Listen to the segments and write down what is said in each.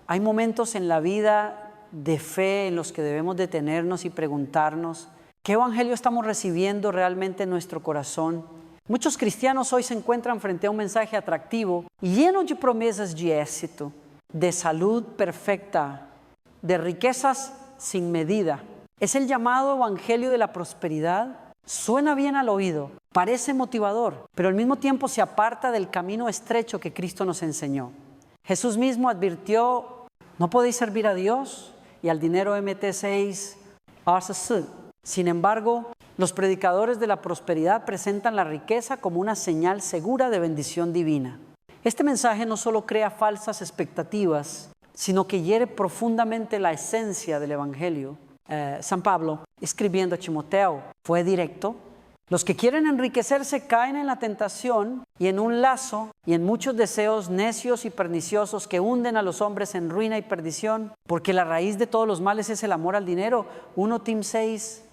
Hay momentos en la vida de fe en los que debemos detenernos y preguntarnos, ¿qué evangelio estamos recibiendo realmente en nuestro corazón? Muchos cristianos hoy se encuentran frente a un mensaje atractivo y lleno de promesas de éxito, de salud perfecta, de riquezas sin medida. Es el llamado evangelio de la prosperidad. Suena bien al oído, parece motivador, pero al mismo tiempo se aparta del camino estrecho que Cristo nos enseñó. Jesús mismo advirtió, no podéis servir a Dios y al dinero MT6. Sin embargo, los predicadores de la prosperidad presentan la riqueza como una señal segura de bendición divina. Este mensaje no solo crea falsas expectativas, sino que hiere profundamente la esencia del evangelio. San Pablo, escribiendo a Timoteo, fue directo. Los que quieren enriquecerse caen en la tentación y en un lazo y en muchos deseos necios y perniciosos que hunden a los hombres en ruina y perdición, porque la raíz de todos los males es el amor al dinero. 1 Tim 6.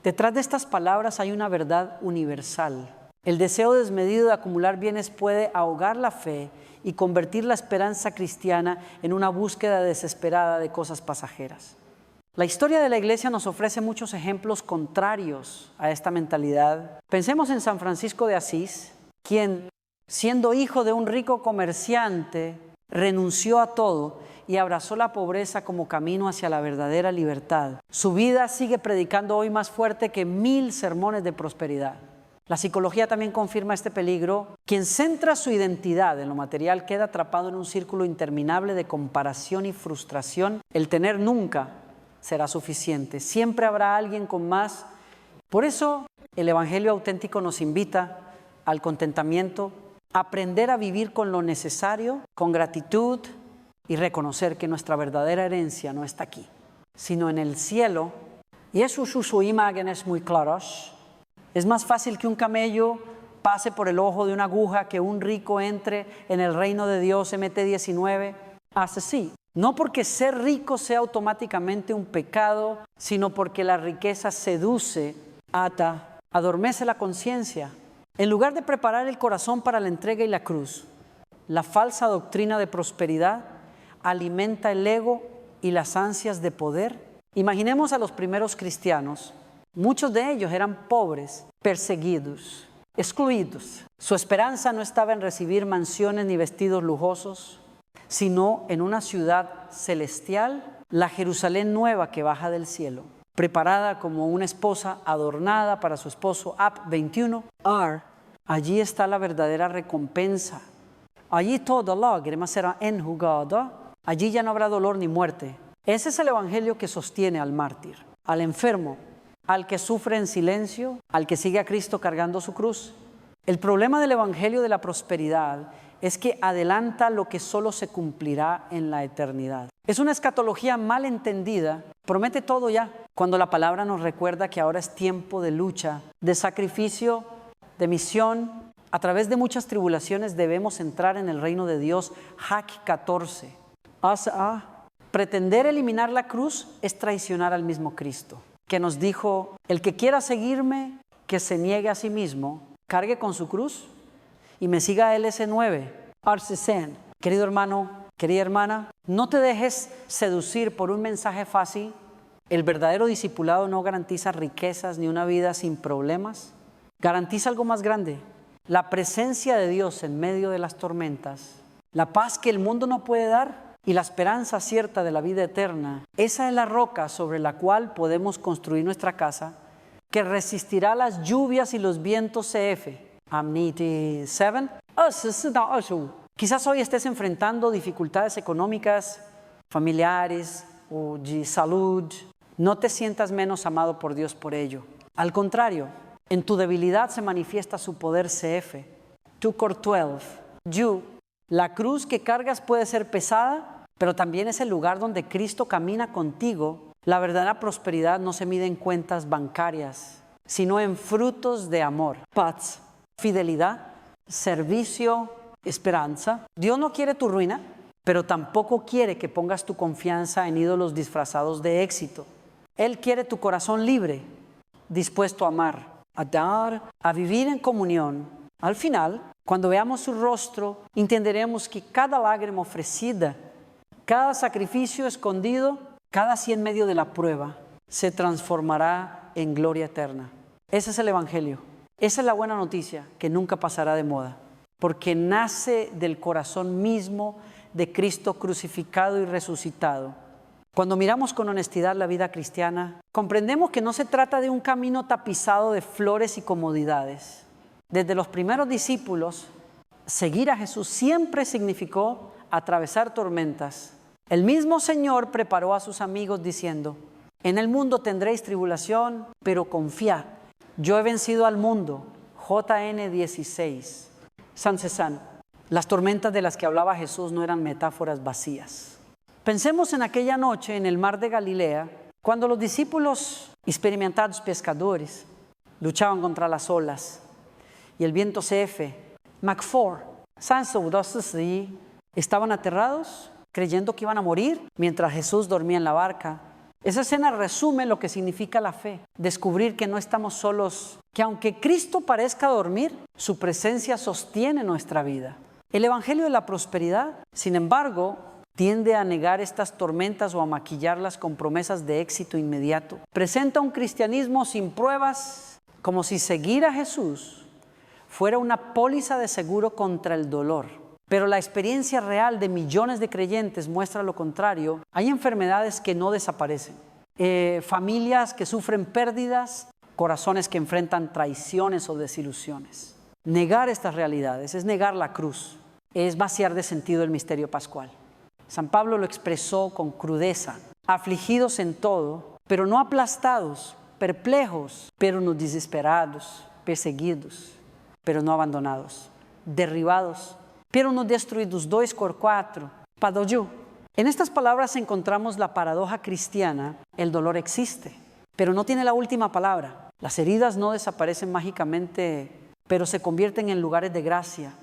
Detrás de estas palabras hay una verdad universal. El deseo desmedido de acumular bienes puede ahogar la fe y convertir la esperanza cristiana en una búsqueda desesperada de cosas pasajeras. La historia de la iglesia nos ofrece muchos ejemplos contrarios a esta mentalidad. Pensemos en San Francisco de Asís, quien, siendo hijo de un rico comerciante, renunció a todo y abrazó la pobreza como camino hacia la verdadera libertad. Su vida sigue predicando hoy más fuerte que 1000 sermones de prosperidad. La psicología también confirma este peligro. Quien centra su identidad en lo material queda atrapado en un círculo interminable de comparación y frustración. El tener nunca será suficiente. Siempre habrá alguien con más. Por eso el evangelio auténtico nos invita al contentamiento, a aprender a vivir con lo necesario, con gratitud y reconocer que nuestra verdadera herencia no está aquí, sino en el cielo. Y Jesús usó imágenes muy claras. Es más fácil que un camello pase por el ojo de una aguja que un rico entre en el reino de Dios. MT 19 hace así. No porque ser rico sea automáticamente un pecado, sino porque la riqueza seduce, ata, adormece la conciencia. En lugar de preparar el corazón para la entrega y la cruz, la falsa doctrina de prosperidad alimenta el ego y las ansias de poder. Imaginemos a los primeros cristianos. Muchos de ellos eran pobres, perseguidos, excluidos. Su esperanza no estaba en recibir mansiones ni vestidos lujosos, sino en una ciudad celestial, la Jerusalén nueva que baja del cielo, preparada como una esposa adornada para su esposo. Ap 21. Allí está la verdadera recompensa. Allí toda lágrima será enjugada. Allí ya no habrá dolor ni muerte. Ese es el evangelio que sostiene al mártir, al enfermo, al que sufre en silencio, al que sigue a Cristo cargando su cruz. El problema del evangelio de la prosperidad es que adelanta lo que solo se cumplirá en la eternidad. Es una escatología mal entendida, promete todo ya, cuando la palabra nos recuerda que ahora es tiempo de lucha, de sacrificio, de misión. A través de muchas tribulaciones debemos entrar en el reino de Dios. Hac 14. Pretender eliminar la cruz es traicionar al mismo Cristo, que nos dijo: el que quiera seguirme, que se niegue a sí mismo, cargue con su cruz y me siga. LS9. Querido hermano, querida hermana, no te dejes seducir por un mensaje fácil. El verdadero discipulado no garantiza riquezas ni una vida sin problemas. Garantiza algo más grande: la presencia de Dios en medio de las tormentas, la paz que el mundo no puede dar y la esperanza cierta de la vida eterna. Esa es la roca sobre la cual podemos construir nuestra casa, que resistirá las lluvias y los vientos CF. Amniti 7. Quizás hoy estés enfrentando dificultades económicas, familiares o de salud. No te sientas menos amado por Dios por ello. Al contrario, en tu debilidad se manifiesta su poder CF. 2 Cor 12. La cruz que cargas puede ser pesada, pero también es el lugar donde Cristo camina contigo. La verdadera prosperidad no se mide en cuentas bancarias, sino en frutos de amor, paz, fidelidad, servicio, esperanza. Dios no quiere tu ruina, pero tampoco quiere que pongas tu confianza en ídolos disfrazados de éxito. Él quiere tu corazón libre, dispuesto a amar, a dar, a vivir en comunión. Al final, Cuando veamos su rostro, entenderemos que cada lágrima ofrecida, cada sacrificio escondido, cada sí en medio de la prueba, se transformará en gloria eterna. Ese es el Evangelio. Esa es la buena noticia que nunca pasará de moda, porque nace del corazón mismo de Cristo crucificado y resucitado. Cuando miramos con honestidad la vida cristiana, comprendemos que no se trata de un camino tapizado de flores y comodidades. Desde los primeros discípulos, seguir a Jesús siempre significó atravesar tormentas. El mismo Señor preparó a sus amigos diciendo: en el mundo tendréis tribulación, pero confiad, yo he vencido al mundo. JN 16. San César. Las tormentas de las que hablaba Jesús no eran metáforas vacías. Pensemos en aquella noche en el mar de Galilea, cuando los discípulos, experimentados pescadores, luchaban contra las olas y el viento CF, Mach 4, estaban aterrados, creyendo que iban a morir mientras Jesús dormía en la barca. Esa escena resume lo que significa la fe, descubrir que no estamos solos, que aunque Cristo parezca dormir, su presencia sostiene nuestra vida. El Evangelio de la prosperidad, sin embargo, tiende a negar estas tormentas o a maquillarlas con promesas de éxito inmediato. Presenta un cristianismo sin pruebas, como si seguir a Jesús fuera una póliza de seguro contra el dolor. Pero la experiencia real de millones de creyentes muestra lo contrario. Hay enfermedades que no desaparecen, familias que sufren pérdidas, corazones que enfrentan traiciones o desilusiones. Negar estas realidades es negar la cruz, es vaciar de sentido el misterio pascual. San Pablo lo expresó con crudeza: afligidos en todo, pero no aplastados, perplejos, pero no desesperados, perseguidos, pero no abandonados, derribados, pero no destruídos. 2:4. Padoyu. En estas palabras encontramos la paradoja cristiana. El dolor existe, pero no tiene la última palabra. Las heridas no desaparecen mágicamente, pero se convierten en lugares de gracia.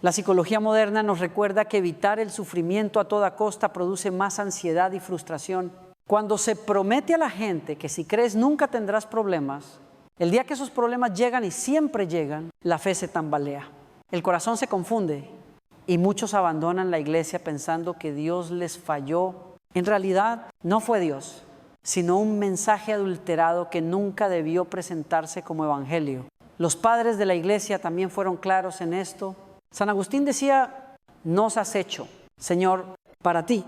La psicología moderna nos recuerda que evitar el sufrimiento a toda costa produce más ansiedad y frustración. Cuando se promete a la gente que si crees nunca tendrás problemas, el día que esos problemas llegan, y siempre llegan, la fe se tambalea. El corazón se confunde y muchos abandonan la iglesia pensando que Dios les falló. En realidad no fue Dios, sino un mensaje adulterado que nunca debió presentarse como evangelio. Los padres de la iglesia también fueron claros en esto. San Agustín decía: nos has hecho, Señor, para ti,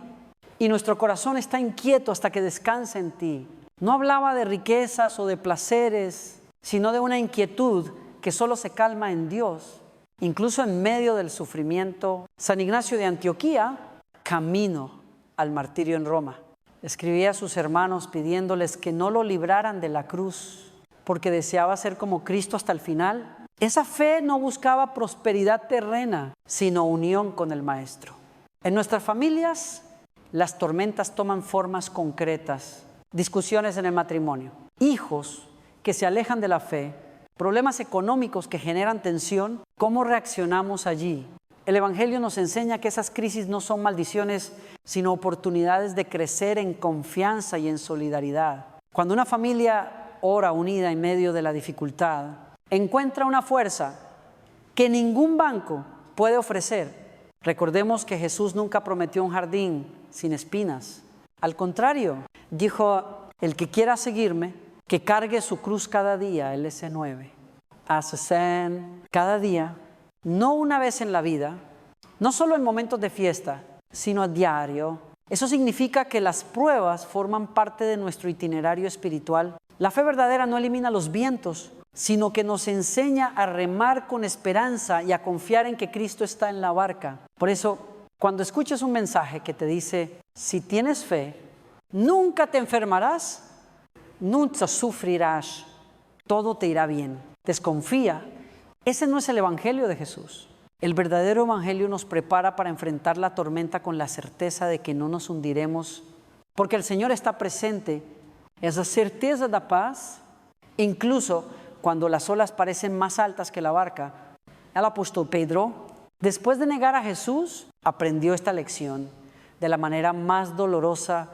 y nuestro corazón está inquieto hasta que descanse en ti. No hablaba de riquezas o de placeres, sino de una inquietud que solo se calma en Dios, incluso en medio del sufrimiento. San Ignacio de Antioquía, camino al martirio en Roma, escribía a sus hermanos pidiéndoles que no lo libraran de la cruz, porque deseaba ser como Cristo hasta el final. Esa fe no buscaba prosperidad terrena, sino unión con el Maestro. En nuestras familias, las tormentas toman formas concretas: discusiones en el matrimonio, hijos que se alejan de la fe, problemas económicos que generan tensión. ¿Cómo reaccionamos allí? El Evangelio nos enseña que esas crisis no son maldiciones, sino oportunidades de crecer en confianza y en solidaridad. Cuando una familia ora unida en medio de la dificultad, encuentra una fuerza que ningún banco puede ofrecer. Recordemos que Jesús nunca prometió un jardín sin espinas. Al contrario, dijo: el que quiera seguirme, que cargue su cruz cada día, LS9. Cada día, no una vez en la vida, no solo en momentos de fiesta, sino a diario. Eso significa que las pruebas forman parte de nuestro itinerario espiritual. La fe verdadera no elimina los vientos, sino que nos enseña a remar con esperanza y a confiar en que Cristo está en la barca. Por eso, cuando escuches un mensaje que te dice: si tienes fe, nunca te enfermarás, nunca sufrirás, todo te irá bien, desconfía. Ese no es el Evangelio de Jesús. El verdadero Evangelio nos prepara para enfrentar la tormenta con la certeza de que no nos hundiremos, porque el Señor está presente. Esa certeza da paz, incluso cuando las olas parecen más altas que la barca. El apóstol Pedro, después de negar a Jesús, aprendió esta lección de la manera más dolorosa.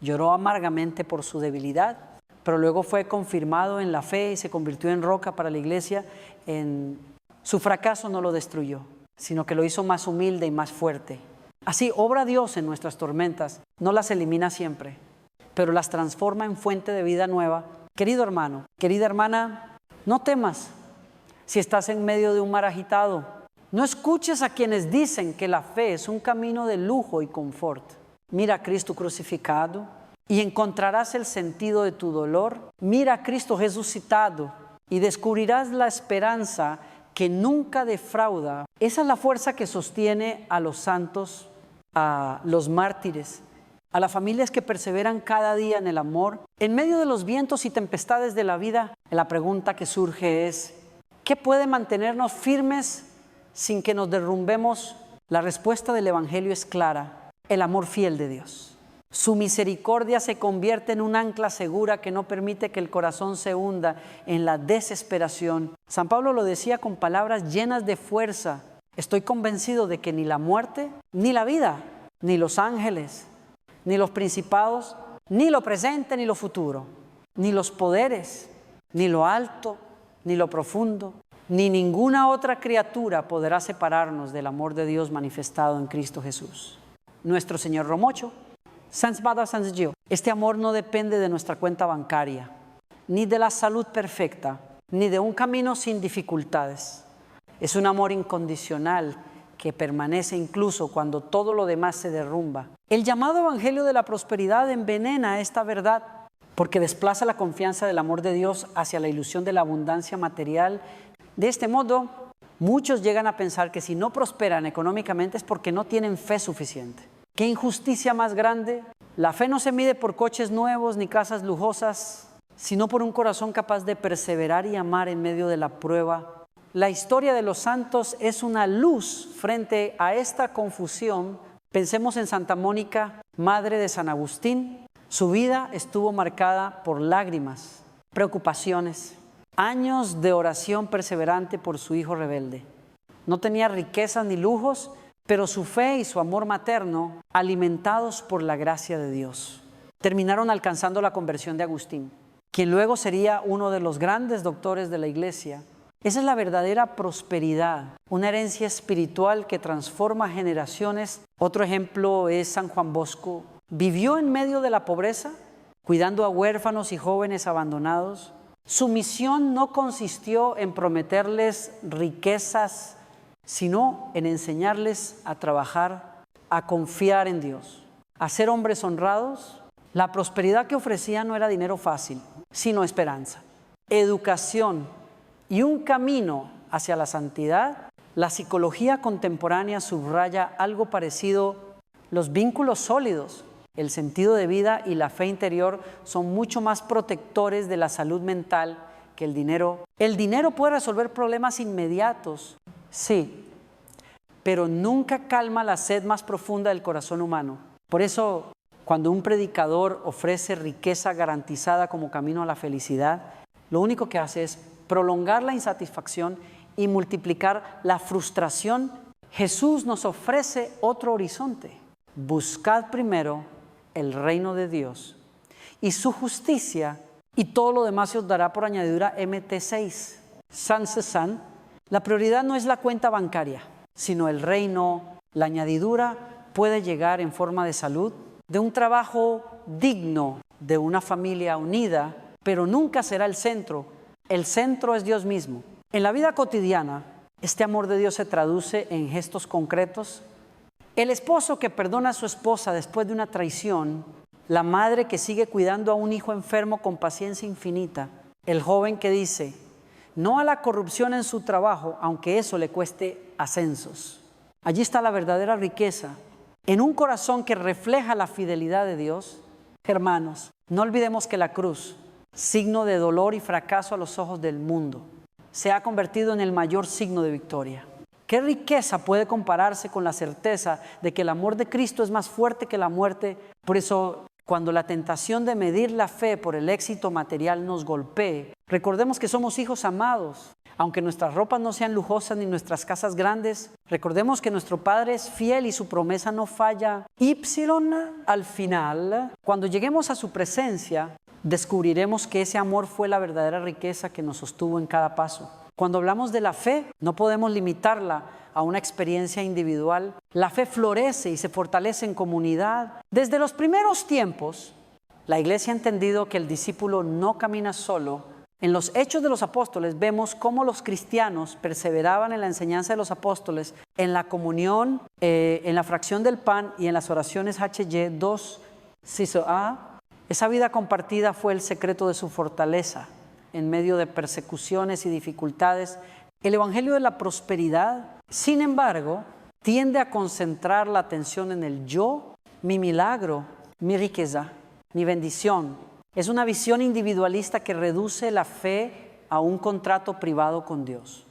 Lloró amargamente por su debilidad, pero luego fue confirmado en la fe y se convirtió en roca para la iglesia en Su fracaso no lo destruyó, sino que lo hizo más humilde y más fuerte. Así obra Dios en nuestras tormentas, no las elimina siempre, pero las transforma en fuente de vida nueva. Querido hermano, querida hermana, no temas si estás en medio de un mar agitado. No escuches a quienes dicen que la fe es un camino de lujo y confort. Mira a Cristo crucificado y encontrarás el sentido de tu dolor. Mira a Cristo resucitado y descubrirás la esperanza que nunca defrauda. Esa es la fuerza que sostiene a los santos, a los mártires, a las familias que perseveran cada día en el amor. En medio de los vientos y tempestades de la vida, la pregunta que surge es: ¿qué puede mantenernos firmes sin que nos derrumbemos? La respuesta del Evangelio es clara: el amor fiel de Dios. Su misericordia se convierte en un ancla segura que no permite que el corazón se hunda en la desesperación. San Pablo lo decía con palabras llenas de fuerza: estoy convencido de que ni la muerte, ni la vida, ni los ángeles, ni los principados, ni lo presente, ni lo futuro, ni los poderes, ni lo alto, ni lo profundo, ni ninguna otra criatura podrá separarnos del amor de Dios manifestado en Cristo Jesús. Nuestro Señor Romocho, Sans Bada Sans Gio. Este amor no depende de nuestra cuenta bancaria, ni de la salud perfecta, ni de un camino sin dificultades. Es un amor incondicional que permanece incluso cuando todo lo demás se derrumba. El llamado Evangelio de la Prosperidad envenena esta verdad porque desplaza la confianza del amor de Dios hacia la ilusión de la abundancia material. De este modo, muchos llegan a pensar que si no prosperan económicamente es porque no tienen fe suficiente. ¿Qué injusticia más grande? La fe no se mide por coches nuevos ni casas lujosas, sino por un corazón capaz de perseverar y amar en medio de la prueba. La historia de los santos es una luz frente a esta confusión. Pensemos en Santa Mónica, madre de San Agustín. Su vida estuvo marcada por lágrimas, preocupaciones, años de oración perseverante por su hijo rebelde. No tenía riquezas ni lujos, pero su fe y su amor materno, alimentados por la gracia de Dios, terminaron alcanzando la conversión de Agustín, quien luego sería uno de los grandes doctores de la Iglesia. Esa es la verdadera prosperidad, una herencia espiritual que transforma generaciones. Otro ejemplo es San Juan Bosco. Vivió en medio de la pobreza, cuidando a huérfanos y jóvenes abandonados. Su misión no consistió en prometerles riquezas, sino en enseñarles a trabajar, a confiar en Dios, a ser hombres honrados. La prosperidad que ofrecía no era dinero fácil, sino esperanza, educación y un camino hacia la santidad. La psicología contemporánea subraya algo parecido: los vínculos sólidos, el sentido de vida y la fe interior son mucho más protectores de la salud mental que el dinero. El dinero puede resolver problemas inmediatos, sí, pero nunca calma la sed más profunda del corazón humano. Por eso, cuando un predicador ofrece riqueza garantizada como camino a la felicidad, lo único que hace es prolongar la insatisfacción y multiplicar la frustración. Jesús nos ofrece otro horizonte: buscad primero el reino de Dios y su justicia, y todo lo demás se os dará por añadidura. MT6, San Cézanne. La prioridad no es la cuenta bancaria, sino el reino. La añadidura puede llegar en forma de salud, de un trabajo digno, de una familia unida, pero nunca será el centro. El centro es Dios mismo. En la vida cotidiana, este amor de Dios se traduce en gestos concretos. El esposo que perdona a su esposa después de una traición, la madre que sigue cuidando a un hijo enfermo con paciencia infinita, el joven que dice no a la corrupción en su trabajo, aunque eso le cueste ascensos. Allí está la verdadera riqueza, en un corazón que refleja la fidelidad de Dios. Hermanos, no olvidemos que la cruz, signo de dolor y fracaso a los ojos del mundo, se ha convertido en el mayor signo de victoria. ¿Qué riqueza puede compararse con la certeza de que el amor de Cristo es más fuerte que la muerte? Por eso, cuando la tentación de medir la fe por el éxito material nos golpee, recordemos que somos hijos amados. Aunque nuestras ropas no sean lujosas ni nuestras casas grandes, recordemos que nuestro Padre es fiel y su promesa no falla. Al final, cuando lleguemos a su presencia, descubriremos que ese amor fue la verdadera riqueza que nos sostuvo en cada paso. Cuando hablamos de la fe, no podemos limitarla a una experiencia individual. La fe florece y se fortalece en comunidad. Desde los primeros tiempos, la iglesia ha entendido que el discípulo no camina solo. En los Hechos de los Apóstoles vemos cómo los cristianos perseveraban en la enseñanza de los apóstoles, en la comunión, en la fracción del pan y en las oraciones HY 2. Esa vida compartida fue el secreto de su fortaleza en medio de persecuciones y dificultades. El evangelio de la prosperidad, sin embargo, tiende a concentrar la atención en el yo, mi milagro, mi riqueza, mi bendición. Es una visión individualista que reduce la fe a un contrato privado con Dios.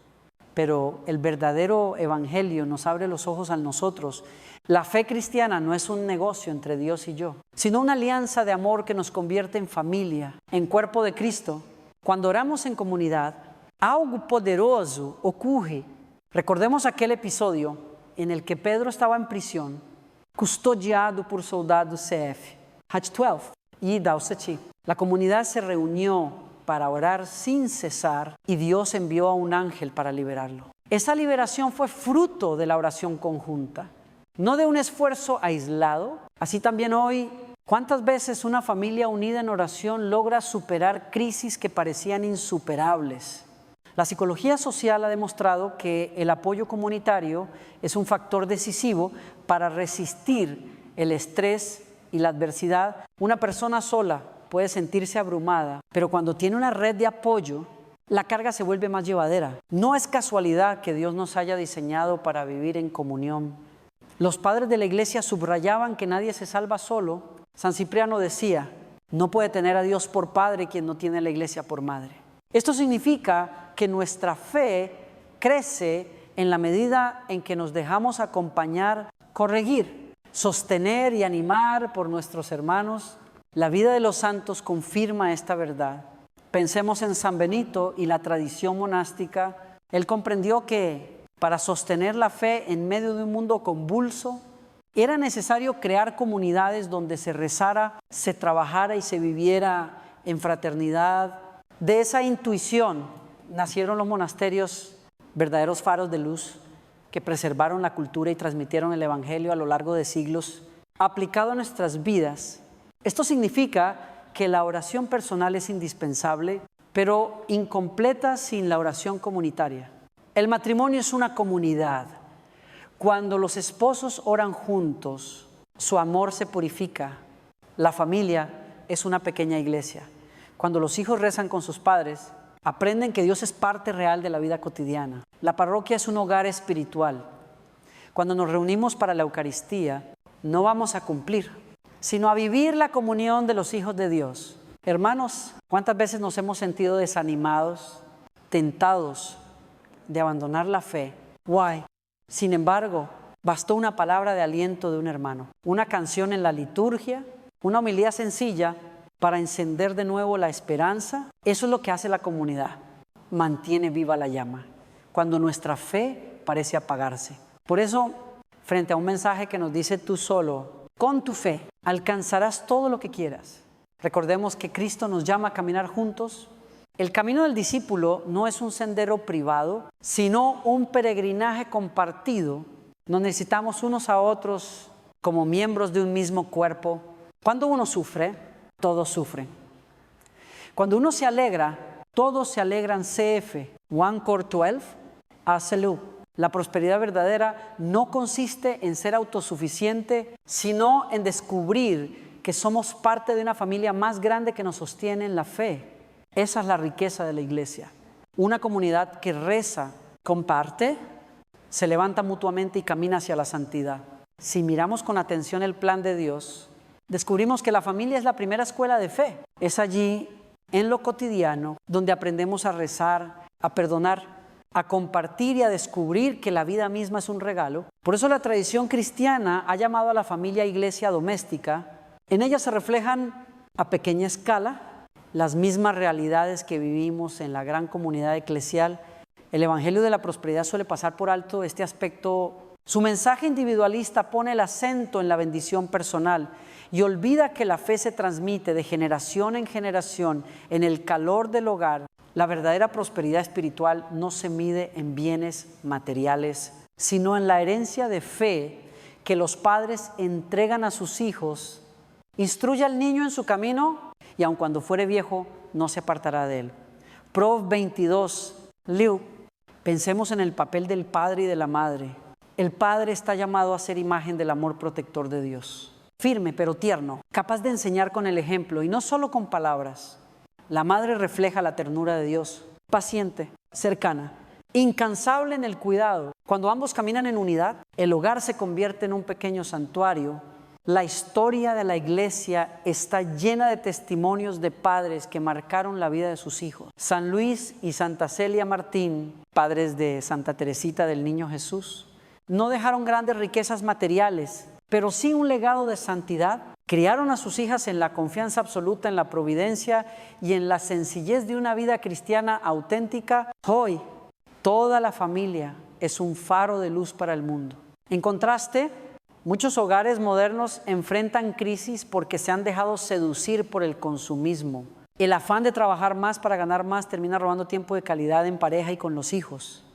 Pero el verdadero evangelio nos abre los ojos a nosotros. La fe cristiana no es un negocio entre Dios y yo, sino una alianza de amor que nos convierte en familia, en cuerpo de Cristo. Cuando oramos en comunidad, algo poderoso ocurre. Recordemos aquel episodio en el que Pedro estaba en prisión, custodiado por soldados CF. Hatch 12 y Dausati. La comunidad se reunió para orar sin cesar y Dios envió a un ángel para liberarlo. Esa liberación fue fruto de la oración conjunta, no de un esfuerzo aislado. Así también hoy, ¿cuántas veces una familia unida en oración logra superar crisis que parecían insuperables? La psicología social ha demostrado que el apoyo comunitario es un factor decisivo para resistir el estrés y la adversidad. Una persona sola puede sentirse abrumada, pero cuando tiene una red de apoyo, la carga se vuelve más llevadera. No es casualidad que Dios nos haya diseñado para vivir en comunión. Los padres de la iglesia subrayaban que nadie se salva solo. San Cipriano decía, no puede tener a Dios por padre quien no tiene a la iglesia por madre. Esto significa que nuestra fe crece en la medida en que nos dejamos acompañar, corregir, sostener y animar por nuestros hermanos. La vida de los santos confirma esta verdad. Pensemos en San Benito y la tradición monástica. Él comprendió que para sostener la fe en medio de un mundo convulso, era necesario crear comunidades donde se rezara, se trabajara y se viviera en fraternidad. De esa intuición nacieron los monasterios, verdaderos faros de luz que preservaron la cultura y transmitieron el evangelio a lo largo de siglos, aplicado a nuestras vidas. Esto significa que la oración personal es indispensable, pero incompleta sin la oración comunitaria. El matrimonio es una comunidad. Cuando los esposos oran juntos, su amor se purifica. La familia es una pequeña iglesia. Cuando los hijos rezan con sus padres, aprenden que Dios es parte real de la vida cotidiana. La parroquia es un hogar espiritual. Cuando nos reunimos para la Eucaristía, no vamos a cumplir, sino a vivir la comunión de los hijos de Dios. Hermanos, ¿cuántas veces nos hemos sentido desanimados, tentados de abandonar la fe? Why? Sin embargo, bastó una palabra de aliento de un hermano, una canción en la liturgia, una homilía sencilla para encender de nuevo la esperanza. Eso es lo que hace la comunidad, mantiene viva la llama cuando nuestra fe parece apagarse. Por eso, frente a un mensaje que nos dice tú solo, con tu fe alcanzarás todo lo que quieras. Recordemos que Cristo nos llama a caminar juntos. El camino del discípulo no es un sendero privado, sino un peregrinaje compartido. Nos necesitamos unos a otros como miembros de un mismo cuerpo. Cuando uno sufre, todos sufren. Cuando uno se alegra, todos se alegran. CF 1 Cor 12, Salud. La prosperidad verdadera no consiste en ser autosuficiente, sino en descubrir que somos parte de una familia más grande que nos sostiene en la fe. Esa es la riqueza de la iglesia. Una comunidad que reza, comparte, se levanta mutuamente y camina hacia la santidad. Si miramos con atención el plan de Dios, descubrimos que la familia es la primera escuela de fe. Es allí, en lo cotidiano, donde aprendemos a rezar, a perdonar, a compartir y a descubrir que la vida misma es un regalo. Por eso la tradición cristiana ha llamado a la familia iglesia doméstica. En ella se reflejan a pequeña escala las mismas realidades que vivimos en la gran comunidad eclesial. El evangelio de la prosperidad suele pasar por alto este aspecto. Su mensaje individualista pone el acento en la bendición personal y olvida que la fe se transmite de generación en generación en el calor del hogar La verdadera prosperidad espiritual no se mide en bienes materiales, sino en la herencia de fe que los padres entregan a sus hijos. Instruye al niño en su camino y aun cuando fuere viejo no se apartará de él. Proverbios 22. Pensemos en el papel del padre y de la madre. El padre está llamado a ser imagen del amor protector de Dios. Firme pero tierno, capaz de enseñar con el ejemplo y no solo con palabras. La madre refleja la ternura de Dios, paciente, cercana, incansable en el cuidado. Cuando ambos caminan en unidad, el hogar se convierte en un pequeño santuario. La historia de la iglesia está llena de testimonios de padres que marcaron la vida de sus hijos. San Luis y Santa Celia Martín, padres de Santa Teresita del Niño Jesús, no dejaron grandes riquezas materiales, pero sí un legado de santidad. Criaron a sus hijas en la confianza absoluta en la providencia y en la sencillez de una vida cristiana auténtica. Hoy, toda la familia es un faro de luz para el mundo. En contraste, muchos hogares modernos enfrentan crisis porque se han dejado seducir por el consumismo. El afán de trabajar más para ganar más termina robando tiempo de calidad en pareja y con los hijos.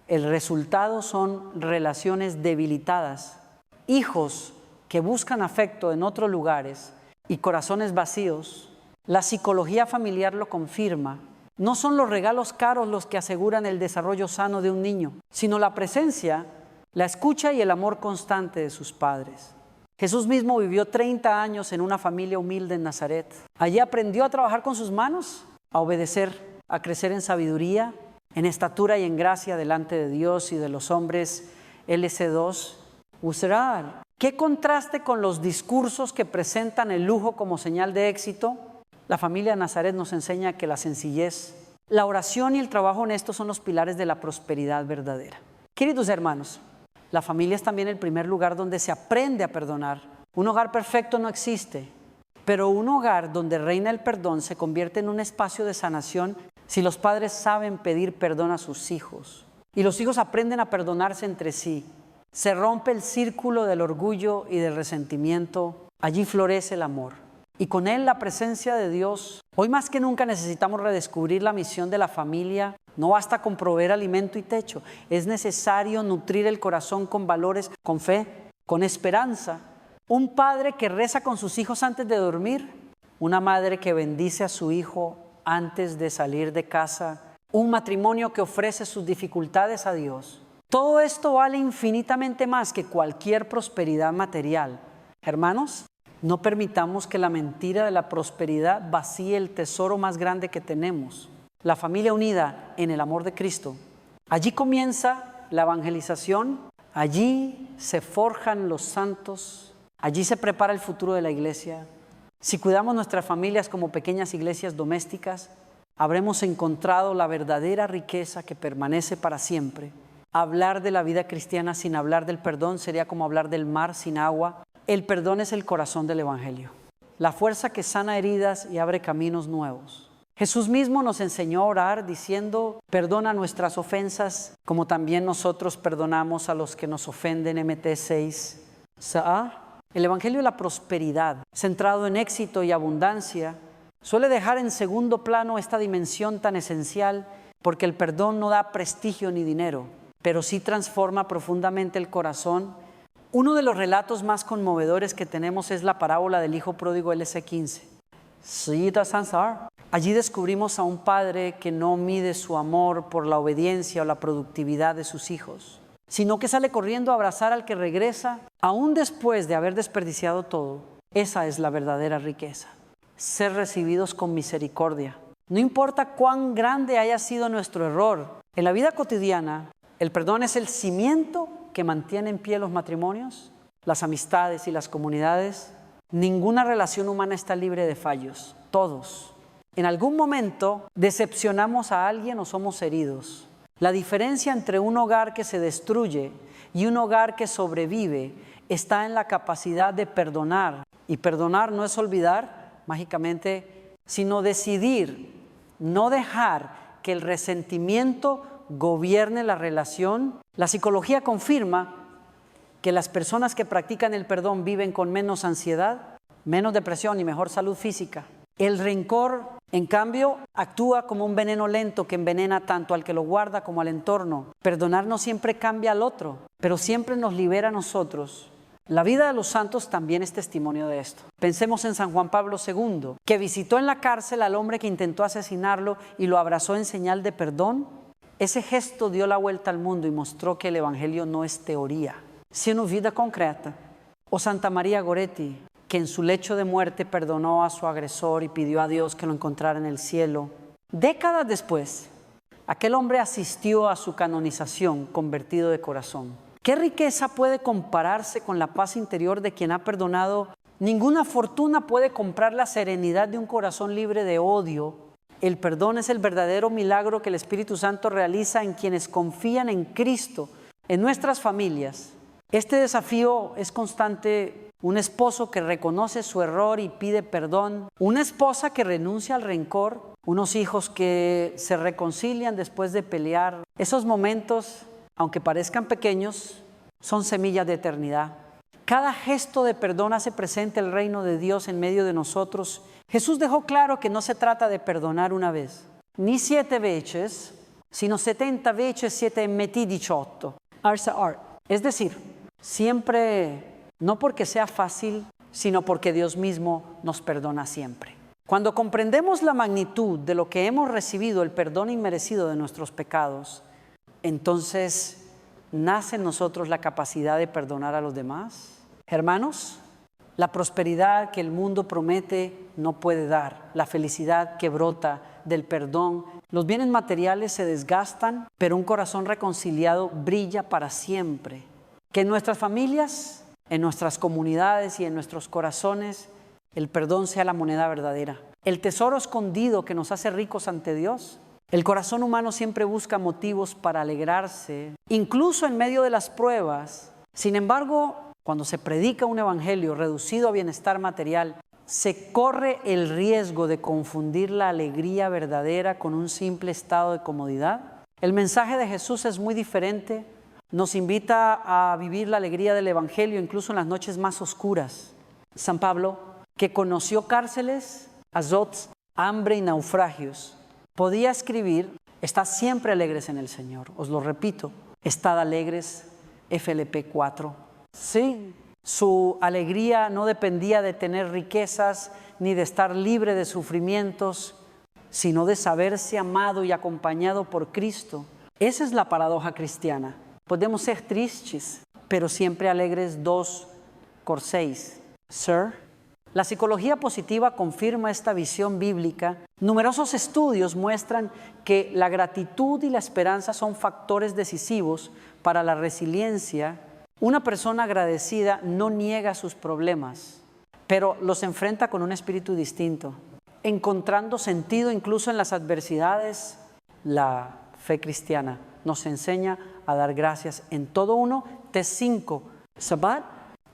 El resultado son relaciones debilitadas, hijos que buscan afecto en otros lugares y corazones vacíos. La psicología familiar lo confirma. No son los regalos caros los que aseguran el desarrollo sano de un niño, sino la presencia, la escucha y el amor constante de sus padres. Jesús mismo vivió 30 años en una familia humilde en Nazaret. Allí aprendió a trabajar con sus manos, a obedecer, a crecer en sabiduría, en estatura y en gracia delante de Dios y de los hombres. LC2, Usrar. ¿Qué contraste con los discursos que presentan el lujo como señal de éxito? La familia de Nazaret nos enseña que la sencillez, la oración y el trabajo honesto son los pilares de la prosperidad verdadera. Queridos hermanos, la familia es también el primer lugar donde se aprende a perdonar. Un hogar perfecto no existe, pero un hogar donde reina el perdón se convierte en un espacio de sanación si los padres saben pedir perdón a sus hijos y los hijos aprenden a perdonarse entre sí. Se rompe el círculo del orgullo y del resentimiento. Allí florece el amor y con él la presencia de Dios. Hoy más que nunca necesitamos redescubrir la misión de la familia. No basta con proveer alimento y techo. Es necesario nutrir el corazón con valores, con fe, con esperanza. Un padre que reza con sus hijos antes de dormir. Una madre que bendice a su hijo antes de salir de casa. Un matrimonio que ofrece sus dificultades a Dios. Todo esto vale infinitamente más que cualquier prosperidad material. Hermanos, no permitamos que la mentira de la prosperidad vacíe el tesoro más grande que tenemos, la familia unida en el amor de Cristo. Allí comienza la evangelización, allí se forjan los santos, allí se prepara el futuro de la iglesia. Si cuidamos nuestras familias como pequeñas iglesias domésticas, habremos encontrado la verdadera riqueza que permanece para siempre. Hablar de la vida cristiana sin hablar del perdón sería como hablar del mar sin agua. El perdón es el corazón del evangelio, la fuerza que sana heridas y abre caminos nuevos. Jesús mismo nos enseñó a orar diciendo: perdona nuestras ofensas, como también nosotros perdonamos a los que nos ofenden. MT 6. El evangelio de la prosperidad, centrado en éxito y abundancia, suele dejar en segundo plano esta dimensión tan esencial, porque el perdón no da prestigio ni dinero, pero sí transforma profundamente el corazón. Uno de los relatos más conmovedores que tenemos es la parábola del hijo pródigo, LC15. Allí descubrimos a un padre que no mide su amor por la obediencia o la productividad de sus hijos, sino que sale corriendo a abrazar al que regresa, aún después de haber desperdiciado todo. Esa es la verdadera riqueza, ser recibidos con misericordia. No importa cuán grande haya sido nuestro error, en la vida cotidiana, el perdón es el cimiento que mantiene en pie los matrimonios, las amistades y las comunidades. Ninguna relación humana está libre de fallos. Todos. En algún momento decepcionamos a alguien o somos heridos. La diferencia entre un hogar que se destruye y un hogar que sobrevive está en la capacidad de perdonar. Y perdonar no es olvidar mágicamente, sino decidir no dejar que el resentimiento gobierne la relación. La psicología confirma que las personas que practican el perdón viven con menos ansiedad, menos depresión y mejor salud física. El rencor En cambio, actúa como un veneno lento que envenena tanto al que lo guarda como al entorno. Perdonar no siempre cambia al otro, pero siempre nos libera a nosotros. La vida de los santos también es testimonio de esto. Pensemos en San Juan Pablo II, que visitó en la cárcel al hombre que intentó asesinarlo y lo abrazó en señal de perdón. Ese gesto dio la vuelta al mundo y mostró que el Evangelio no es teoría, sino vida concreta. O Santa María Goretti, que en su lecho de muerte perdonó a su agresor y pidió a Dios que lo encontrara en el cielo. Décadas después, aquel hombre asistió a su canonización, convertido de corazón. ¿Qué riqueza puede compararse con la paz interior de quien ha perdonado? Ninguna fortuna puede comprar la serenidad de un corazón libre de odio. El perdón es el verdadero milagro que el Espíritu Santo realiza en quienes confían en Cristo, en nuestras familias. Este desafío es constante. Un esposo que reconoce su error y pide perdón. Una esposa que renuncia al rencor. Unos hijos que se reconcilian después de pelear. Esos momentos, aunque parezcan pequeños, son semillas de eternidad. Cada gesto de perdón hace presente el reino de Dios en medio de nosotros. Jesús dejó claro que no se trata de perdonar una vez, ni 7 veces, sino 70 veces 7 metí 18. Es decir, siempre. No porque sea fácil, sino porque Dios mismo nos perdona siempre. Cuando comprendemos la magnitud de lo que hemos recibido, el perdón inmerecido de nuestros pecados, entonces nace en nosotros la capacidad de perdonar a los demás. Hermanos, la prosperidad que el mundo promete no puede dar, la felicidad que brota del perdón. Los bienes materiales se desgastan, pero un corazón reconciliado brilla para siempre. Que en nuestras familias, en nuestras comunidades y en nuestros corazones, el perdón sea la moneda verdadera. El tesoro escondido que nos hace ricos ante Dios. El corazón humano siempre busca motivos para alegrarse, incluso en medio de las pruebas. Sin embargo, cuando se predica un evangelio reducido a bienestar material, se corre el riesgo de confundir la alegría verdadera con un simple estado de comodidad. El mensaje de Jesús es muy diferente. Nos invita a vivir la alegría del Evangelio incluso en las noches más oscuras. San Pablo, que conoció cárceles, azotes, hambre y naufragios, podía escribir: estad siempre alegres en el Señor. Os lo repito, estad alegres, FLP 4. Sí, su alegría no dependía de tener riquezas ni de estar libre de sufrimientos, sino de saberse amado y acompañado por Cristo. Esa es la paradoja cristiana. Podemos ser tristes, pero siempre alegres 2:6. Sir, la psicología positiva confirma esta visión bíblica. Numerosos estudios muestran que la gratitud y la esperanza son factores decisivos para la resiliencia. Una persona agradecida no niega sus problemas, pero los enfrenta con un espíritu distinto, encontrando sentido incluso en las adversidades. La fe cristiana nos enseña a dar gracias en todo. T5, Sabbat,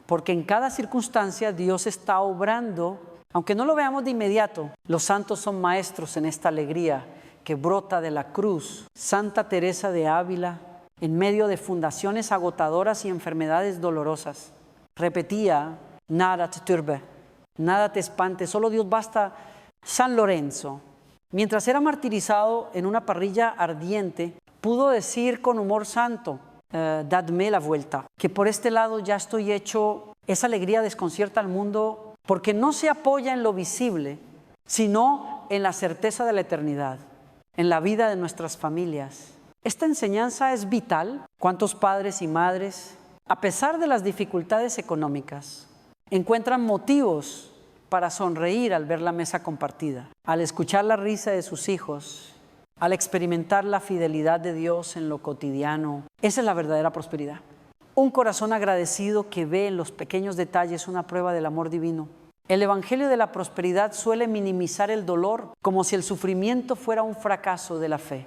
porque en cada circunstancia Dios está obrando, aunque no lo veamos de inmediato. Los santos son maestros en esta alegría que brota de la cruz. Santa Teresa de Ávila, en medio de fundaciones agotadoras y enfermedades dolorosas, repetía: nada te turbe, nada te espante, solo Dios basta. San Lorenzo, mientras era martirizado en una parrilla ardiente, pudo decir con humor santo: dadme la vuelta, que por este lado ya estoy hecho. Esa alegría desconcierta al mundo porque no se apoya en lo visible, sino en la certeza de la eternidad, en la vida de nuestras familias. Esta enseñanza es vital. ¿Cuántos padres y madres, a pesar de las dificultades económicas, encuentran motivos para sonreír al ver la mesa compartida, al escuchar la risa de sus hijos, al experimentar la fidelidad de Dios en lo cotidiano? Esa es la verdadera prosperidad. Un corazón agradecido que ve en los pequeños detalles una prueba del amor divino. El evangelio de la prosperidad suele minimizar el dolor como si el sufrimiento fuera un fracaso de la fe.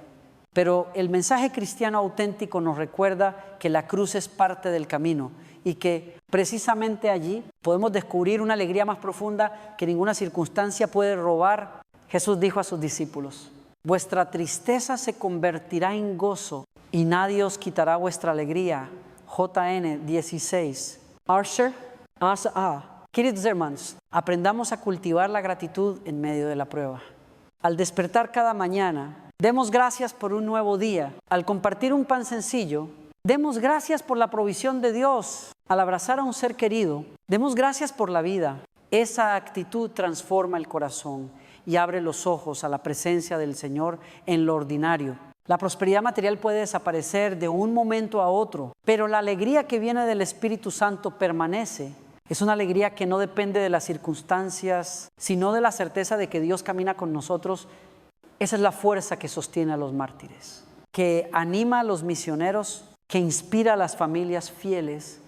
Pero el mensaje cristiano auténtico nos recuerda que la cruz es parte del camino y que precisamente allí podemos descubrir una alegría más profunda que ninguna circunstancia puede robar. Jesús dijo a sus discípulos: vuestra tristeza se convertirá en gozo y nadie os quitará vuestra alegría. JN 16. Archer, Queridos hermanos, aprendamos a cultivar la gratitud en medio de la prueba. Al despertar cada mañana, demos gracias por un nuevo día. Al compartir un pan sencillo, demos gracias por la provisión de Dios. Al abrazar a un ser querido, demos gracias por la vida. Esa actitud transforma el corazón y abre los ojos a la presencia del Señor en lo ordinario. La prosperidad material puede desaparecer de un momento a otro, pero la alegría que viene del Espíritu Santo permanece. Es una alegría que no depende de las circunstancias, sino de la certeza de que Dios camina con nosotros. Esa es la fuerza que sostiene a los mártires, que anima a los misioneros, que inspira a las familias fieles.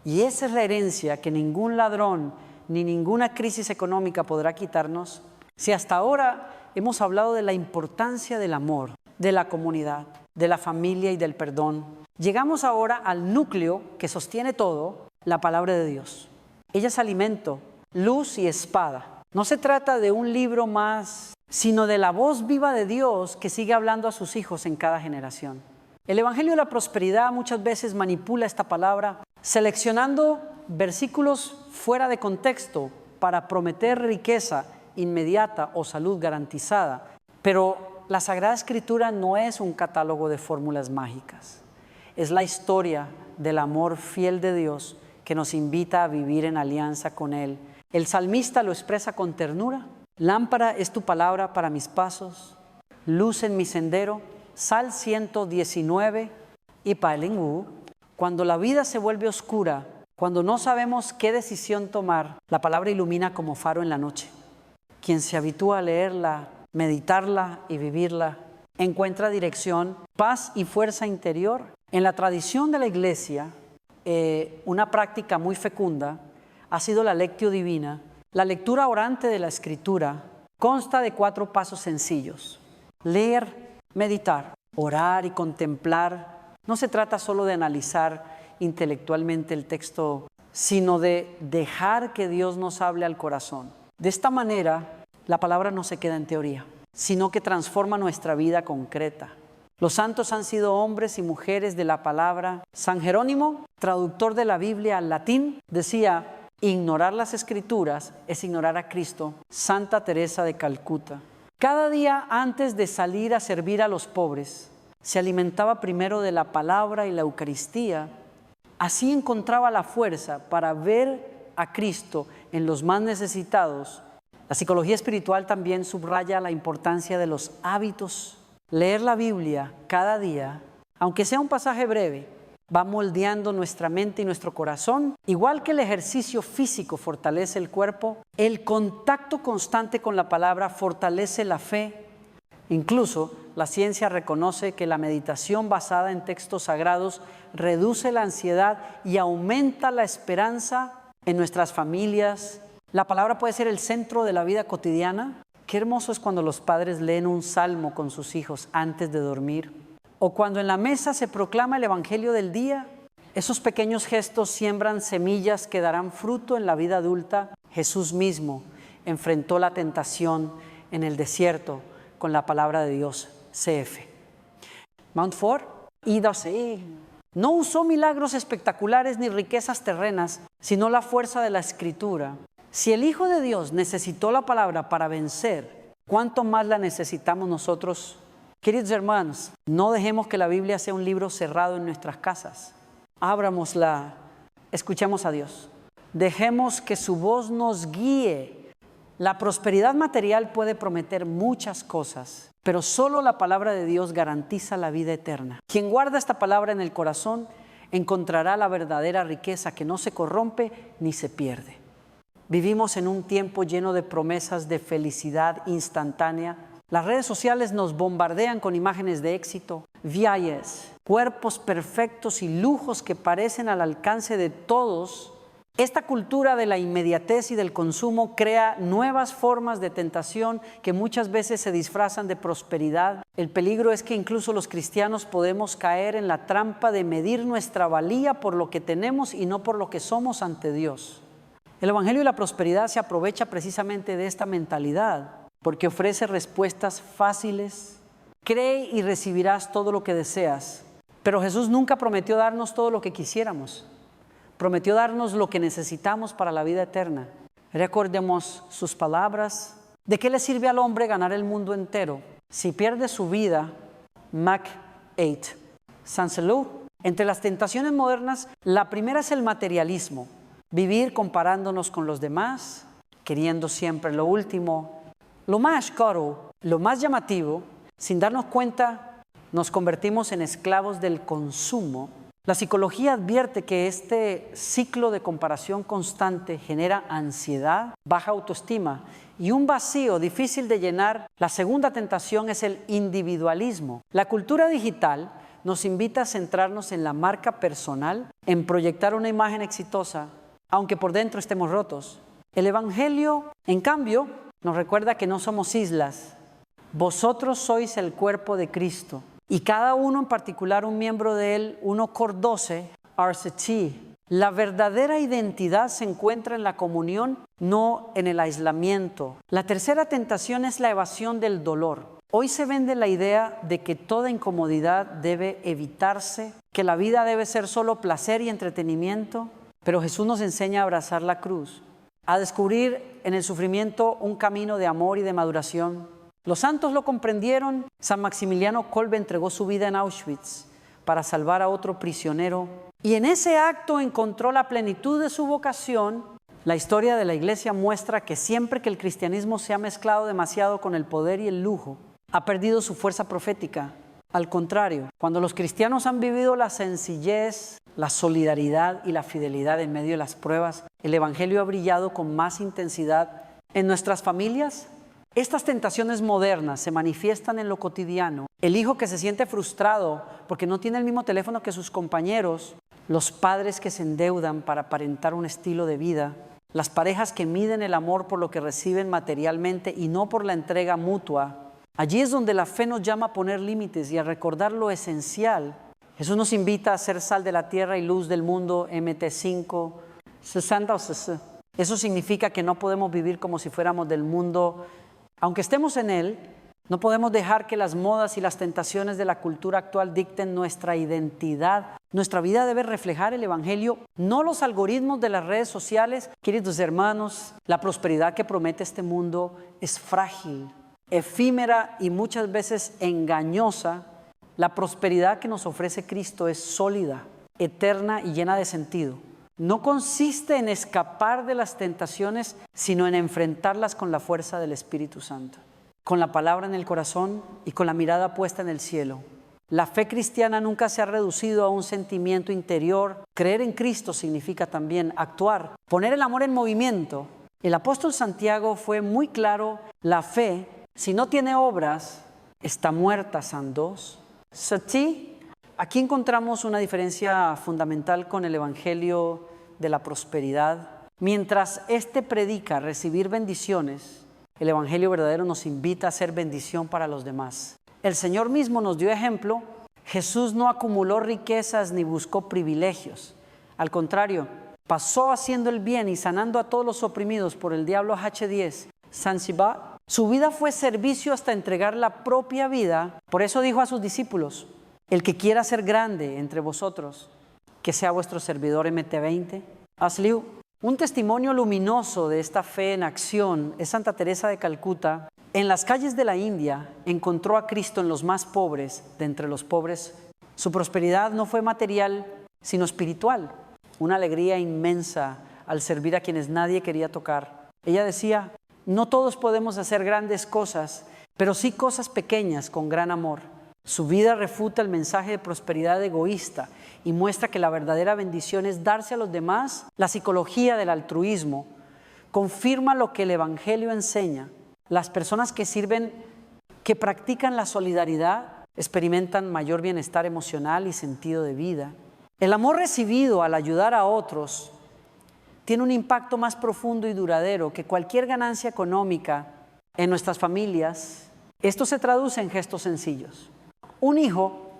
Y esa es la herencia que ningún ladrón ni ninguna crisis económica podrá quitarnos. Si hasta ahora hemos hablado de la importancia del amor, de la comunidad, de la familia y del perdón, llegamos ahora al núcleo que sostiene todo, la palabra de Dios. Ella es alimento, luz y espada. No se trata de un libro más, sino de la voz viva de Dios que sigue hablando a sus hijos en cada generación. El Evangelio de la Prosperidad muchas veces manipula esta palabra, seleccionando versículos fuera de contexto para prometer riqueza inmediata o salud garantizada. Pero la Sagrada Escritura no es un catálogo de fórmulas mágicas. Es la historia del amor fiel de Dios que nos invita a vivir en alianza con Él. El salmista lo expresa con ternura. Lámpara es tu palabra para mis pasos, luz en mi sendero. Sal 119 y Pailingú. Cuando la vida se vuelve oscura, cuando no sabemos qué decisión tomar, la palabra ilumina como faro en la noche. Quien se habitúa a leerla, meditarla y vivirla, encuentra dirección, paz y fuerza interior. En la tradición de la Iglesia, una práctica muy fecunda ha sido la Lectio Divina. La lectura orante de la Escritura consta de 4 pasos sencillos: leer, meditar, orar y contemplar. No se trata solo de analizar intelectualmente el texto, sino de dejar que Dios nos hable al corazón. De esta manera, la palabra no se queda en teoría, sino que transforma nuestra vida concreta. Los santos han sido hombres y mujeres de la palabra. San Jerónimo, traductor de la Biblia al latín, decía: ignorar las Escrituras es ignorar a Cristo. Santa Teresa de Calcuta. Cada día antes de salir a servir a los pobres, se alimentaba primero de la palabra y la Eucaristía. Así encontraba la fuerza para ver a Cristo en los más necesitados. La psicología espiritual también subraya la importancia de los hábitos. Leer la Biblia cada día, aunque sea un pasaje breve, va moldeando nuestra mente y nuestro corazón. Igual que el ejercicio físico fortalece el cuerpo, el contacto constante con la palabra fortalece la fe. Incluso la ciencia reconoce que la meditación basada en textos sagrados reduce la ansiedad y aumenta la esperanza en nuestras familias. La palabra puede ser el centro de la vida cotidiana. Qué hermoso es cuando los padres leen un salmo con sus hijos antes de dormir, o cuando en la mesa se proclama el Evangelio del día. Esos pequeños gestos siembran semillas que darán fruto en la vida adulta. Jesús mismo enfrentó la tentación en el desierto con la palabra de Dios. CF. Montfort, no usó milagros espectaculares ni riquezas terrenas, sino la fuerza de la Escritura. Si el Hijo de Dios necesitó la palabra para vencer, ¿cuánto más la necesitamos nosotros? Queridos hermanos, no dejemos que la Biblia sea un libro cerrado en nuestras casas. Abrámosla, escuchemos a Dios. Dejemos que su voz nos guíe. La prosperidad material puede prometer muchas cosas, pero solo la palabra de Dios garantiza la vida eterna. Quien guarda esta palabra en el corazón encontrará la verdadera riqueza que no se corrompe ni se pierde. Vivimos en un tiempo lleno de promesas de felicidad instantánea. Las redes sociales nos bombardean con imágenes de éxito, viajes, cuerpos perfectos y lujos que parecen al alcance de todos. Esta cultura de la inmediatez y del consumo crea nuevas formas de tentación que muchas veces se disfrazan de prosperidad. El peligro es que incluso los cristianos podemos caer en la trampa de medir nuestra valía por lo que tenemos y no por lo que somos ante Dios. El Evangelio de la Prosperidad se aprovecha precisamente de esta mentalidad, porque ofrece respuestas fáciles. Cree y recibirás todo lo que deseas. Pero Jesús nunca prometió darnos todo lo que quisiéramos. Prometió darnos lo que necesitamos para la vida eterna. Recordemos sus palabras: ¿De qué le sirve al hombre ganar el mundo entero si pierde su vida? Mac 8. Saint-Selou. Entre las tentaciones modernas, la primera es el materialismo. Vivir comparándonos con los demás, queriendo siempre lo último, lo más caro, lo más llamativo. Sin darnos cuenta, nos convertimos en esclavos del consumo. La psicología advierte que este ciclo de comparación constante genera ansiedad, baja autoestima y un vacío difícil de llenar. La segunda tentación es el individualismo. La cultura digital nos invita a centrarnos en la marca personal, en proyectar una imagen exitosa, aunque por dentro estemos rotos. El Evangelio, en cambio, nos recuerda que no somos islas. Vosotros sois el cuerpo de Cristo. Y cada uno en particular un miembro de él, 1 Cor 12, RCT. La verdadera identidad se encuentra en la comunión, no en el aislamiento. La tercera tentación es la evasión del dolor. Hoy se vende la idea de que toda incomodidad debe evitarse, que la vida debe ser solo placer y entretenimiento, pero Jesús nos enseña a abrazar la cruz, a descubrir en el sufrimiento un camino de amor y de maduración. Los santos lo comprendieron. San Maximiliano Kolbe entregó su vida en Auschwitz para salvar a otro prisionero y en ese acto encontró la plenitud de su vocación. La historia de la Iglesia muestra que siempre que el cristianismo se ha mezclado demasiado con el poder y el lujo, ha perdido su fuerza profética. Al contrario, cuando los cristianos han vivido la sencillez, la solidaridad y la fidelidad en medio de las pruebas, el Evangelio ha brillado con más intensidad en nuestras familias. Estas tentaciones modernas se manifiestan en lo cotidiano. El hijo que se siente frustrado porque no tiene el mismo teléfono que sus compañeros, los padres que se endeudan para aparentar un estilo de vida, las parejas que miden el amor por lo que reciben materialmente y no por la entrega mutua. Allí es donde la fe nos llama a poner límites y a recordar lo esencial. Jesús nos invita a ser sal de la tierra y luz del mundo, MT5, 60 o 60. Eso significa que no podemos vivir como si fuéramos del mundo. Aunque estemos en él, no podemos dejar que las modas y las tentaciones de la cultura actual dicten nuestra identidad. Nuestra vida debe reflejar el Evangelio, no los algoritmos de las redes sociales. Queridos hermanos, la prosperidad que promete este mundo es frágil, efímera y muchas veces engañosa. La prosperidad que nos ofrece Cristo es sólida, eterna y llena de sentido. No consiste en escapar de las tentaciones, sino en enfrentarlas con la fuerza del Espíritu Santo, con la palabra en el corazón y con la mirada puesta en el cielo. La fe cristiana nunca se ha reducido a un sentimiento interior. Creer en Cristo significa también actuar, poner el amor en movimiento. El apóstol Santiago fue muy claro: la fe, si no tiene obras, está muerta. San 2. Sati. Aquí encontramos una diferencia fundamental con el Evangelio de la prosperidad. Mientras este predica recibir bendiciones, el Evangelio verdadero nos invita a ser bendición para los demás. El Señor mismo nos dio ejemplo. Jesús no acumuló riquezas ni buscó privilegios. Al contrario, pasó haciendo el bien y sanando a todos los oprimidos por el diablo H10. Zanzibar. Su vida fue servicio hasta entregar la propia vida. Por eso dijo a sus discípulos: el que quiera ser grande entre vosotros, que sea vuestro servidor. MT20. Asliu. Un testimonio luminoso de esta fe en acción es Santa Teresa de Calcuta. En las calles de la India encontró a Cristo en los más pobres de entre los pobres. Su prosperidad no fue material, sino espiritual. Una alegría inmensa al servir a quienes nadie quería tocar. Ella decía: no todos podemos hacer grandes cosas, pero sí cosas pequeñas con gran amor. Su vida refuta el mensaje de prosperidad egoísta y muestra que la verdadera bendición es darse a los demás. La psicología del altruismo confirma lo que el Evangelio enseña. Las personas que sirven, que practican la solidaridad, experimentan mayor bienestar emocional y sentido de vida. El amor recibido al ayudar a otros tiene un impacto más profundo y duradero que cualquier ganancia económica en nuestras familias. Esto se traduce en gestos sencillos. Un hijo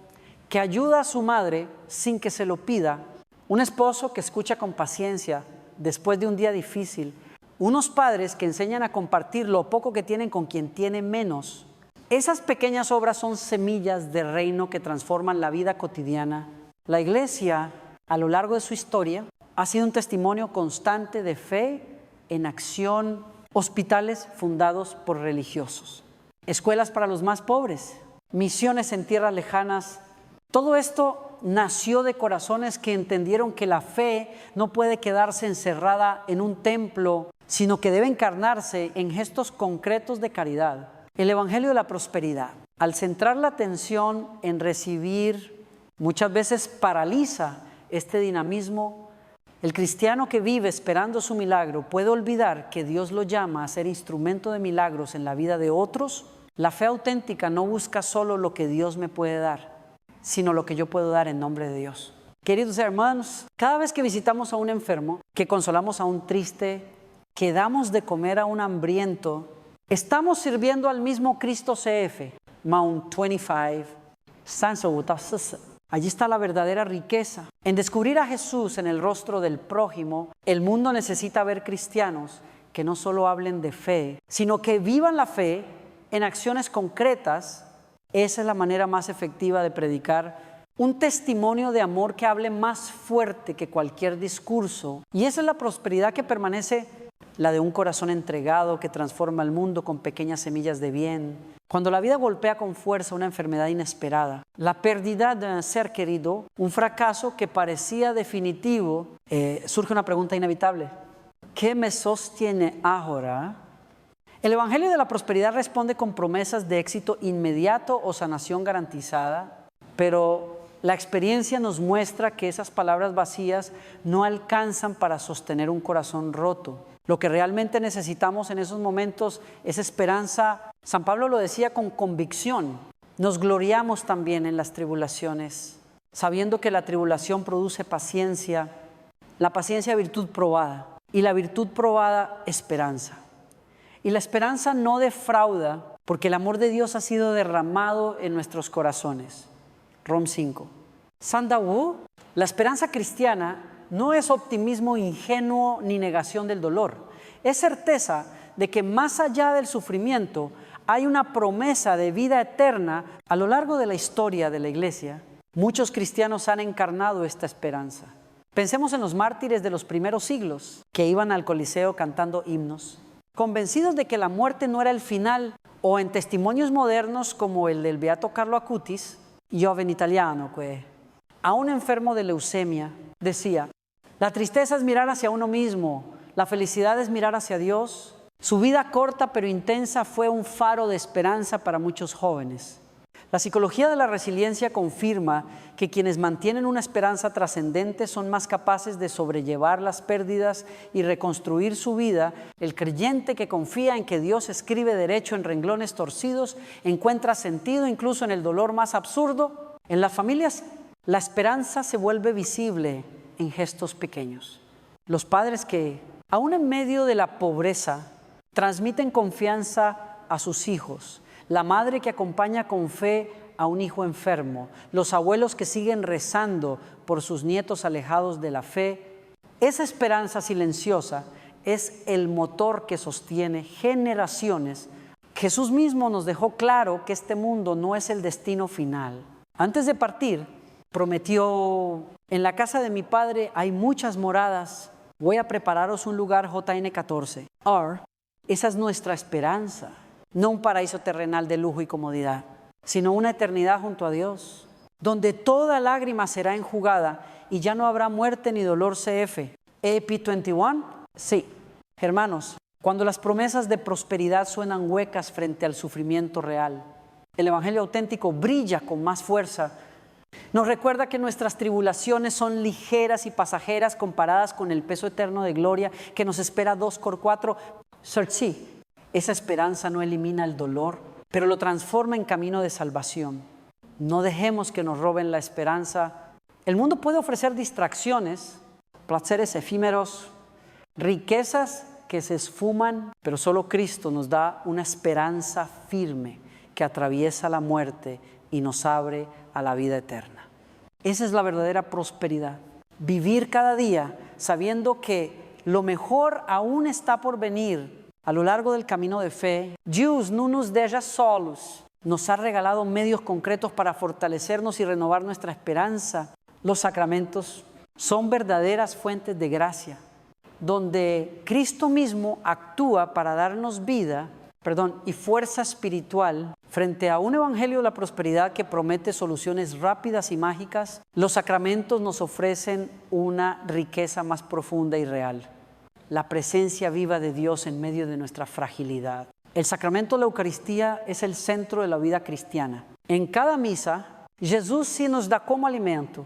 que ayuda a su madre sin que se lo pida, un esposo que escucha con paciencia después de un día difícil, unos padres que enseñan a compartir lo poco que tienen con quien tiene menos. Esas pequeñas obras son semillas de reino que transforman la vida cotidiana. La Iglesia, a lo largo de su historia, ha sido un testimonio constante de fe en acción hospitales fundados por religiosos, escuelas para los más pobres, misiones en tierras lejanas. Todo esto nació de corazones que entendieron que la fe no puede quedarse encerrada en un templo, sino que debe encarnarse en gestos concretos de caridad. El Evangelio de la Prosperidad, al centrar la atención en recibir, muchas veces paraliza este dinamismo. El cristiano que vive esperando su milagro puede olvidar que Dios lo llama a ser instrumento de milagros en la vida de otros. La fe auténtica no busca solo lo que Dios me puede dar, sino lo que yo puedo dar en nombre de Dios. Queridos hermanos, cada vez que visitamos a un enfermo, que consolamos a un triste, que damos de comer a un hambriento, estamos sirviendo al mismo Cristo CF, Mount 25, Allí está la verdadera riqueza. En descubrir a Jesús en el rostro del prójimo, el mundo necesita ver cristianos que no solo hablen de fe, sino que vivan la fe en acciones concretas. Esa es la manera más efectiva de predicar un testimonio de amor que hable más fuerte que cualquier discurso. Y esa es la prosperidad que permanece, la de un corazón entregado que transforma el mundo con pequeñas semillas de bien. Cuando la vida golpea con fuerza una enfermedad inesperada, la pérdida de un ser querido, un fracaso que parecía definitivo, surge una pregunta inevitable. ¿Qué me sostiene ahora? El Evangelio de la Prosperidad responde con promesas de éxito inmediato o sanación garantizada, pero la experiencia nos muestra que esas palabras vacías no alcanzan para sostener un corazón roto. Lo que realmente necesitamos en esos momentos es esperanza. San Pablo lo decía con convicción. Nos gloriamos también en las tribulaciones, sabiendo que la tribulación produce paciencia, la paciencia virtud probada y la virtud probada esperanza. Y la esperanza no defrauda porque el amor de Dios ha sido derramado en nuestros corazones. Rom 5. Sandawu, la esperanza cristiana no es optimismo ingenuo ni negación del dolor. Es certeza de que más allá del sufrimiento hay una promesa de vida eterna. A lo largo de la historia de la iglesia, muchos cristianos han encarnado esta esperanza. Pensemos en los mártires de los primeros siglos que iban al Coliseo cantando himnos, convencidos de que la muerte no era el final, o en testimonios modernos como el del beato Carlo Acutis, joven italiano, que a un enfermo de leucemia decía: la tristeza es mirar hacia uno mismo, la felicidad es mirar hacia Dios. Su vida corta pero intensa fue un faro de esperanza para muchos jóvenes. La psicología de la resiliencia confirma que quienes mantienen una esperanza trascendente son más capaces de sobrellevar las pérdidas y reconstruir su vida. El creyente que confía en que Dios escribe derecho en renglones torcidos encuentra sentido incluso en el dolor más absurdo. En las familias, la esperanza se vuelve visible en gestos pequeños. Los padres que, aún en medio de la pobreza, transmiten confianza a sus hijos. La madre que acompaña con fe a un hijo enfermo. Los abuelos que siguen rezando por sus nietos alejados de la fe. Esa esperanza silenciosa es el motor que sostiene generaciones. Jesús mismo nos dejó claro que este mundo no es el destino final. Antes de partir, prometió: en la casa de mi Padre hay muchas moradas, voy a prepararos un lugar. JN 14. Esa es nuestra esperanza, no un paraíso terrenal de lujo y comodidad, sino una eternidad junto a Dios, donde toda lágrima será enjugada y ya no habrá muerte ni dolor. CF. EP 21. Sí, hermanos, cuando las promesas de prosperidad suenan huecas frente al sufrimiento real, el Evangelio auténtico brilla con más fuerza. Nos recuerda que nuestras tribulaciones son ligeras y pasajeras comparadas con el peso eterno de gloria que nos espera. 2 Cor 4. Sí, esa esperanza no elimina el dolor, pero lo transforma en camino de salvación. No dejemos que nos roben la esperanza. El mundo puede ofrecer distracciones, placeres efímeros, riquezas que se esfuman, pero solo Cristo nos da una esperanza firme que atraviesa la muerte y nos abre a la vida eterna. Esa es la verdadera prosperidad. Vivir cada día sabiendo que lo mejor aún está por venir a lo largo del camino de fe. Dios no nos deja solos. Nos ha regalado medios concretos para fortalecernos y renovar nuestra esperanza. Los sacramentos son verdaderas fuentes de gracia. donde Cristo mismo actúa para darnos vida, y fuerza espiritual frente a un evangelio de la prosperidad que promete soluciones rápidas y mágicas. Los sacramentos nos ofrecen una riqueza más profunda y real, la presencia viva de Dios en medio de nuestra fragilidad. El sacramento de la Eucaristía es el centro de la vida cristiana. En cada misa, Jesús sí nos da como alimento.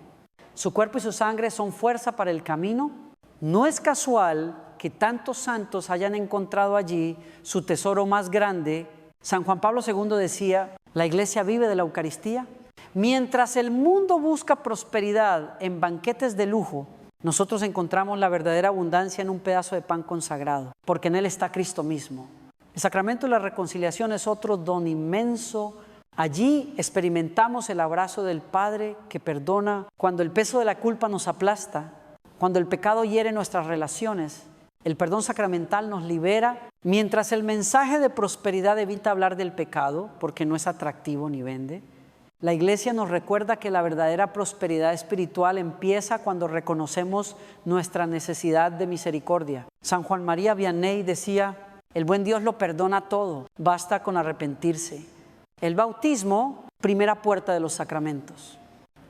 Su cuerpo y su sangre son fuerza para el camino. No es casual que tantos santos hayan encontrado allí su tesoro más grande. San Juan Pablo II decía, la iglesia vive de la Eucaristía. Mientras el mundo busca prosperidad en banquetes de lujo, nosotros encontramos la verdadera abundancia en un pedazo de pan consagrado, porque en él está Cristo mismo. El sacramento de la reconciliación es otro don inmenso. Allí experimentamos el abrazo del Padre que perdona cuando el peso de la culpa nos aplasta, cuando el pecado hiere nuestras relaciones. El perdón sacramental nos libera, mientras el mensaje de prosperidad evita hablar del pecado, porque no es atractivo ni vende. La Iglesia nos recuerda que la verdadera prosperidad espiritual empieza cuando reconocemos nuestra necesidad de misericordia. San Juan María Vianney decía, el buen Dios lo perdona todo, basta con arrepentirse. El bautismo, primera puerta de los sacramentos,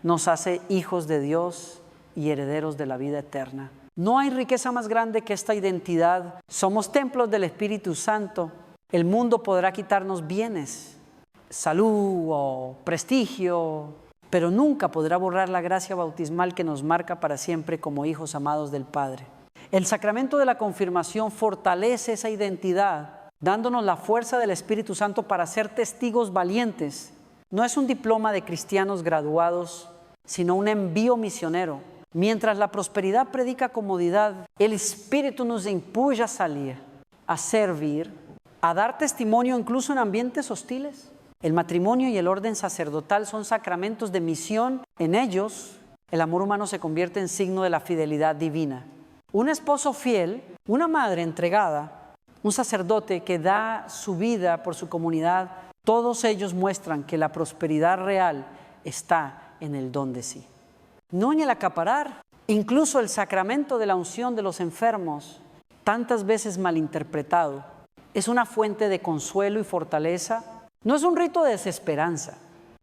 nos hace hijos de Dios y herederos de la vida eterna. No hay riqueza más grande que esta identidad. Somos templos del Espíritu Santo. El mundo podrá quitarnos bienes, salud o prestigio, pero nunca podrá borrar la gracia bautismal que nos marca para siempre como hijos amados del Padre. El sacramento de la confirmación fortalece esa identidad, dándonos la fuerza del Espíritu Santo para ser testigos valientes. No es un diploma de cristianos graduados, sino un envío misionero. Mientras la prosperidad predica comodidad, el Espíritu nos impulsa a salir, a servir, a dar testimonio incluso en ambientes hostiles. El matrimonio y el orden sacerdotal son sacramentos de misión. En ellos, el amor humano se convierte en signo de la fidelidad divina. Un esposo fiel, una madre entregada, un sacerdote que da su vida por su comunidad, todos ellos muestran que la prosperidad real está en el don de sí. No en el acaparar. Incluso el sacramento de la unción de los enfermos, tantas veces malinterpretado, es una fuente de consuelo y fortaleza. No es un rito de desesperanza,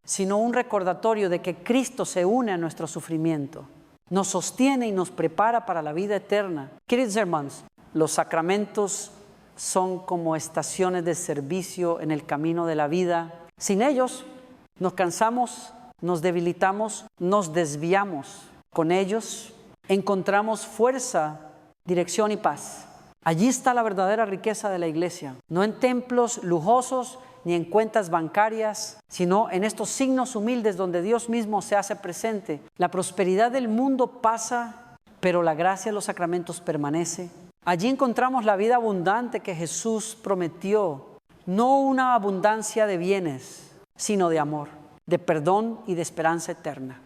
sino un recordatorio de que Cristo se une a nuestro sufrimiento, nos sostiene y nos prepara para la vida eterna. Queridos hermanos, los sacramentos son como estaciones de servicio en el camino de la vida. Sin ellos nos cansamos, nos debilitamos, nos desviamos. Con ellos encontramos fuerza, dirección y paz. Allí está la verdadera riqueza de la iglesia, no en templos lujosos ni en cuentas bancarias, sino en estos signos humildes donde Dios mismo se hace presente. La prosperidad del mundo pasa, pero la gracia de los sacramentos permanece. Allí encontramos la vida abundante que Jesús prometió, no una abundancia de bienes, sino de amor, de perdón y de esperanza eterna.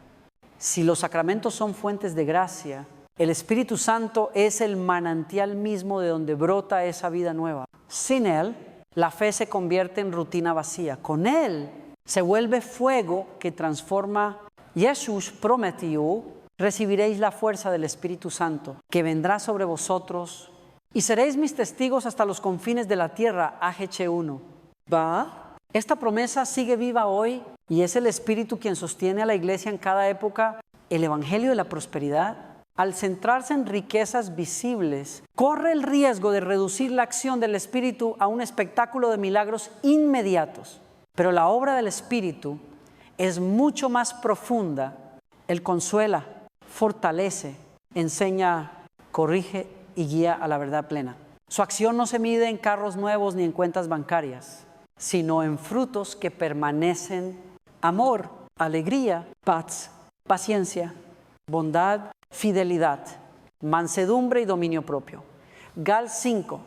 Si los sacramentos son fuentes de gracia, el Espíritu Santo es el manantial mismo de donde brota esa vida nueva. Sin Él, la fe se convierte en rutina vacía. Con Él se vuelve fuego que transforma. Jesús prometió, recibiréis la fuerza del Espíritu Santo, que vendrá sobre vosotros, y seréis mis testigos hasta los confines de la tierra. AG 1. Esta promesa sigue viva hoy y es el Espíritu quien sostiene a la iglesia en cada época. El Evangelio de la prosperidad, al centrarse en riquezas visibles, corre el riesgo de reducir la acción del Espíritu a un espectáculo de milagros inmediatos. Pero la obra del Espíritu es mucho más profunda. Él consuela, fortalece, enseña, corrige y guía a la verdad plena. Su acción no se mide en carros nuevos ni en cuentas bancarias, sino en frutos que permanecen: amor, alegría, paz, paciencia, bondad, fidelidad, mansedumbre y dominio propio. Gal 5.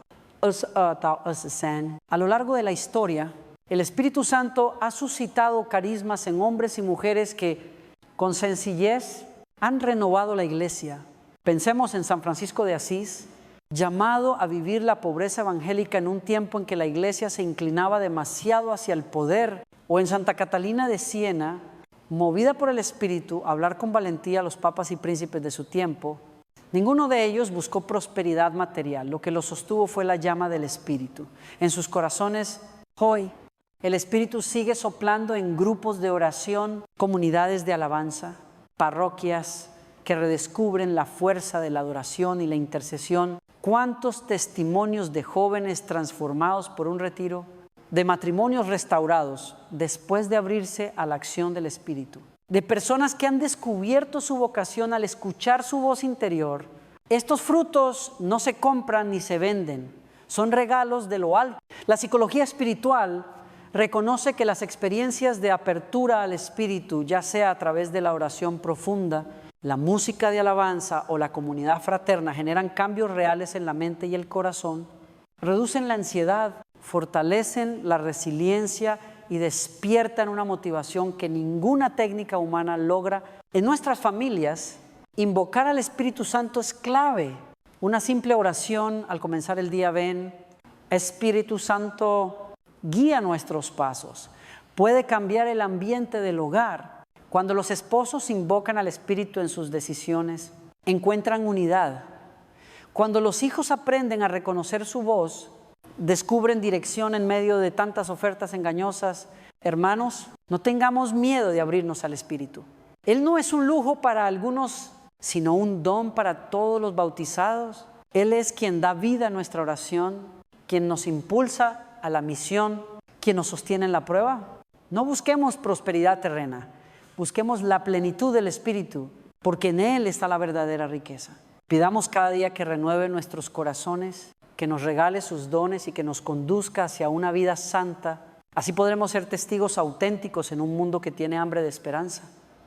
A lo largo de la historia, el Espíritu Santo ha suscitado carismas en hombres y mujeres que, con sencillez, han renovado la iglesia. Pensemos en San Francisco de Asís, llamado a vivir la pobreza evangélica en un tiempo en que la iglesia se inclinaba demasiado hacia el poder, o en Santa Catalina de Siena, movida por el Espíritu, a hablar con valentía a los papas y príncipes de su tiempo, Ninguno de ellos buscó prosperidad material. Lo que los sostuvo fue la llama del Espíritu. En sus corazones, hoy, el Espíritu sigue soplando en grupos de oración, comunidades de alabanza, parroquias que redescubren la fuerza de la adoración y la intercesión. ¿Cuántos testimonios de jóvenes transformados por un retiro? De matrimonios restaurados después de abrirse a la acción del Espíritu. De personas que han descubierto su vocación al escuchar su voz interior. Estos frutos no se compran ni se venden, son regalos de lo alto. La psicología espiritual reconoce que las experiencias de apertura al Espíritu, ya sea a través de la oración profunda, la música de alabanza o la comunidad fraterna, generan cambios reales en la mente y el corazón, reducen la ansiedad, fortalecen la resiliencia y despiertan una motivación que ninguna técnica humana logra. En nuestras familias, invocar al Espíritu Santo es clave. Una simple oración al comenzar el día: ven, Espíritu Santo, guía nuestros pasos. Puede cambiar el ambiente del hogar. Cuando los esposos invocan al Espíritu en sus decisiones, encuentran unidad. Cuando los hijos aprenden a reconocer su voz, descubren dirección en medio de tantas ofertas engañosas. Hermanos, no tengamos miedo de abrirnos al Espíritu. Él no es un lujo para algunos, sino un don para todos los bautizados. Él es quien da vida a nuestra oración, quien nos impulsa a la misión, quien nos sostiene en la prueba. No busquemos prosperidad terrena, busquemos la plenitud del Espíritu, porque en Él está la verdadera riqueza. Pidamos cada día que renueve nuestros corazones, que nos regale sus dones y que nos conduzca hacia una vida santa. Así podremos ser testigos auténticos en un mundo que tiene hambre de esperanza.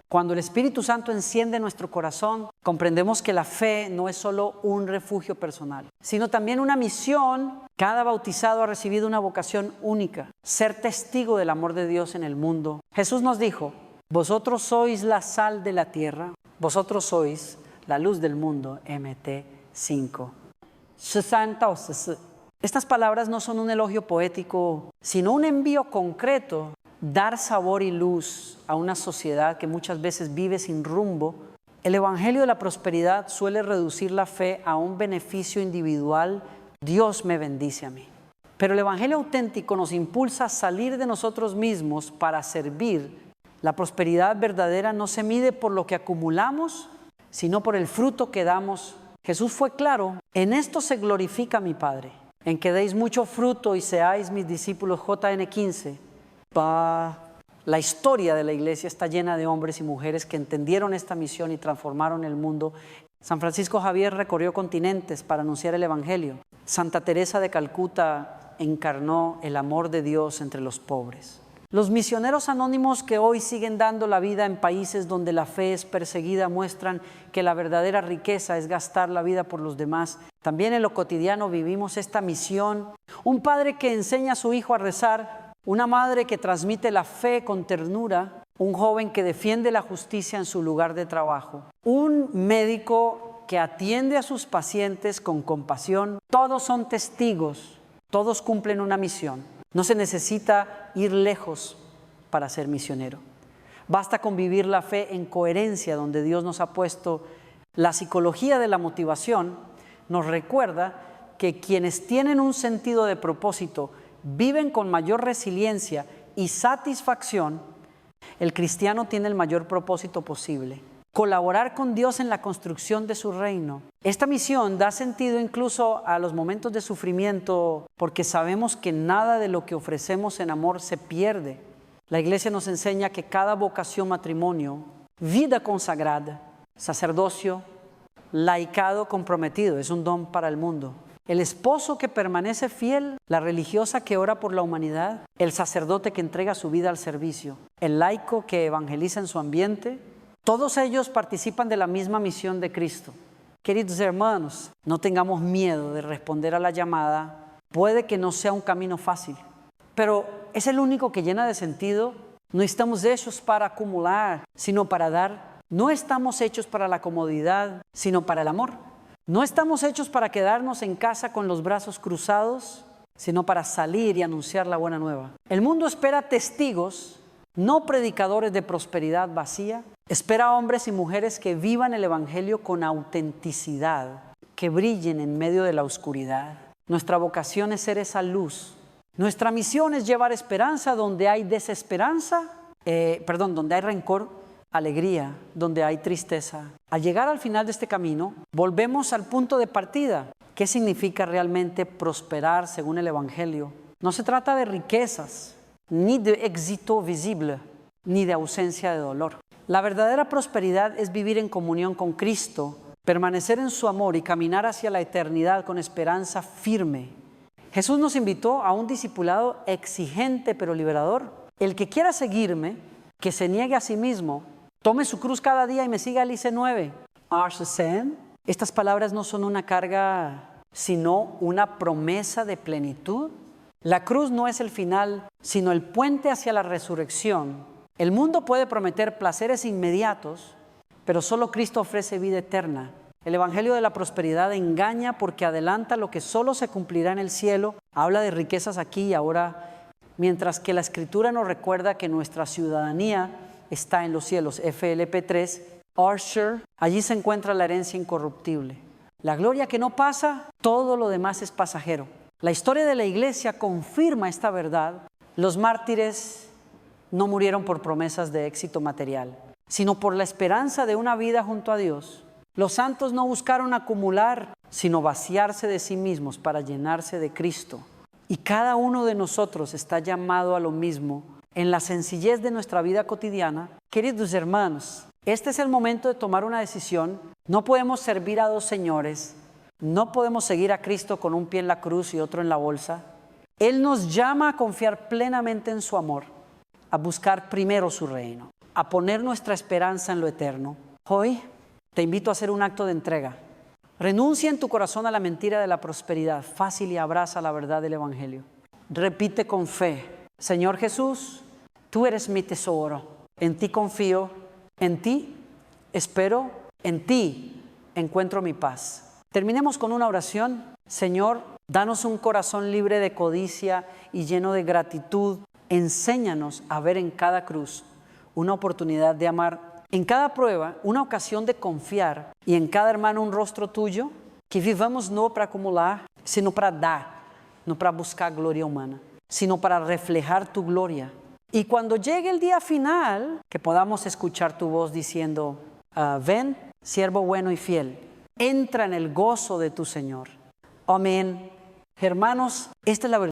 Cuando el Espíritu Santo enciende nuestro corazón, comprendemos que la fe no es solo un refugio personal, sino también una misión. Cada bautizado ha recibido una vocación única: ser testigo del amor de Dios en el mundo. Jesús nos dijo: vosotros sois la sal de la tierra, vosotros sois la luz del mundo. MT 5. Estas palabras no son un elogio poético, sino un envío concreto. Dar sabor y luz a una sociedad que muchas veces vive sin rumbo. El evangelio de la prosperidad suele reducir la fe a un beneficio individual. Dios me bendice a mí. Pero el evangelio auténtico nos impulsa a salir de nosotros mismos para servir. La prosperidad verdadera no se mide por lo que acumulamos, sino por el fruto que damos. Jesús fue claro: en esto se glorifica mi Padre, en que deis mucho fruto y seáis mis discípulos. JN 15. La historia de la iglesia está llena de hombres y mujeres que entendieron esta misión y transformaron el mundo. San Francisco Javier recorrió continentes para anunciar el evangelio. Santa Teresa de Calcuta encarnó el amor de Dios entre los pobres. Los misioneros anónimos que hoy siguen dando la vida en países donde la fe es perseguida muestran que la verdadera riqueza es gastar la vida por los demás. También en lo cotidiano vivimos esta misión. Un padre que enseña a su hijo a rezar, una madre que transmite la fe con ternura, un joven que defiende la justicia en su lugar de trabajo, un médico que atiende a sus pacientes con compasión. Todos son testigos, todos cumplen una misión. No se necesita ir lejos para ser misionero. Basta con vivir la fe en coherencia donde Dios nos ha puesto. La psicología de la motivación nos recuerda que quienes tienen un sentido de propósito viven con mayor resiliencia y satisfacción. El cristiano tiene el mayor propósito posible: colaborar con Dios en la construcción de su reino. Esta misión da sentido incluso a los momentos de sufrimiento, porque sabemos que nada de lo que ofrecemos en amor se pierde. La iglesia nos enseña que cada vocación, matrimonio, vida consagrada, sacerdocio, laicado comprometido, es un don para el mundo. El esposo que permanece fiel, la religiosa que ora por la humanidad, el sacerdote que entrega su vida al servicio, el laico que evangeliza en su ambiente, todos ellos participan de la misma misión de Cristo. Queridos hermanos, no tengamos miedo de responder a la llamada. Puede que no sea un camino fácil, pero es el único que llena de sentido. No estamos hechos para acumular, sino para dar. No estamos hechos para la comodidad, sino para el amor. No estamos hechos para quedarnos en casa con los brazos cruzados, sino para salir y anunciar la buena nueva. El mundo espera testigos, no predicadores de prosperidad vacía. Espera a hombres y mujeres que vivan el Evangelio con autenticidad, que brillen en medio de la oscuridad. Nuestra vocación es ser esa luz. Nuestra misión es llevar esperanza donde hay donde hay rencor, alegría, donde hay tristeza. Al llegar al final de este camino, volvemos al punto de partida. ¿Qué significa realmente prosperar según el Evangelio? No se trata de riquezas, ni de éxito visible, ni de ausencia de dolor. La verdadera prosperidad es vivir en comunión con Cristo, permanecer en su amor y caminar hacia la eternidad con esperanza firme. Jesús nos invitó a un discipulado exigente pero liberador. El que quiera seguirme, que se niegue a sí mismo, tome su cruz cada día y me siga, Alice 9. Estas palabras no son una carga, sino una promesa de plenitud. La cruz no es el final, sino el puente hacia la resurrección. El mundo puede prometer placeres inmediatos, pero solo Cristo ofrece vida eterna. El Evangelio de la prosperidad engaña porque adelanta lo que solo se cumplirá en el cielo. Habla de riquezas aquí y ahora, mientras que la Escritura nos recuerda que nuestra ciudadanía está en los cielos. FLP 3, Archer, allí se encuentra la herencia incorruptible. La gloria que no pasa, todo lo demás es pasajero. La historia de la iglesia confirma esta verdad. Los mártires no murieron por promesas de éxito material, sino por la esperanza de una vida junto a Dios. Los santos no buscaron acumular, sino vaciarse de sí mismos para llenarse de Cristo. Y cada uno de nosotros está llamado a lo mismo en la sencillez de nuestra vida cotidiana. Queridos hermanos, este es el momento de tomar una decisión. No podemos servir a dos señores. No podemos seguir a Cristo con un pie en la cruz y otro en la bolsa. Él nos llama a confiar plenamente en su amor, a buscar primero su reino, a poner nuestra esperanza en lo eterno. Hoy te invito a hacer un acto de entrega. Renuncia en tu corazón a la mentira de la prosperidad fácil y abraza la verdad del Evangelio. Repite con fe: Señor Jesús, tú eres mi tesoro. En ti confío, en ti espero, en ti encuentro mi paz. Terminemos con una oración. Señor, danos un corazón libre de codicia y lleno de gratitud. Enséñanos a ver en cada cruz una oportunidad de amar, en cada prueba una ocasión de confiar y en cada hermano un rostro tuyo. Que vivamos no para acumular, sino para dar, no para buscar gloria humana, sino para reflejar tu gloria. Y cuando llegue el día final, que podamos escuchar tu voz diciendo: ven, siervo bueno y fiel, entra en el gozo de tu Señor. Amén. Hermanos, esta es la verdad.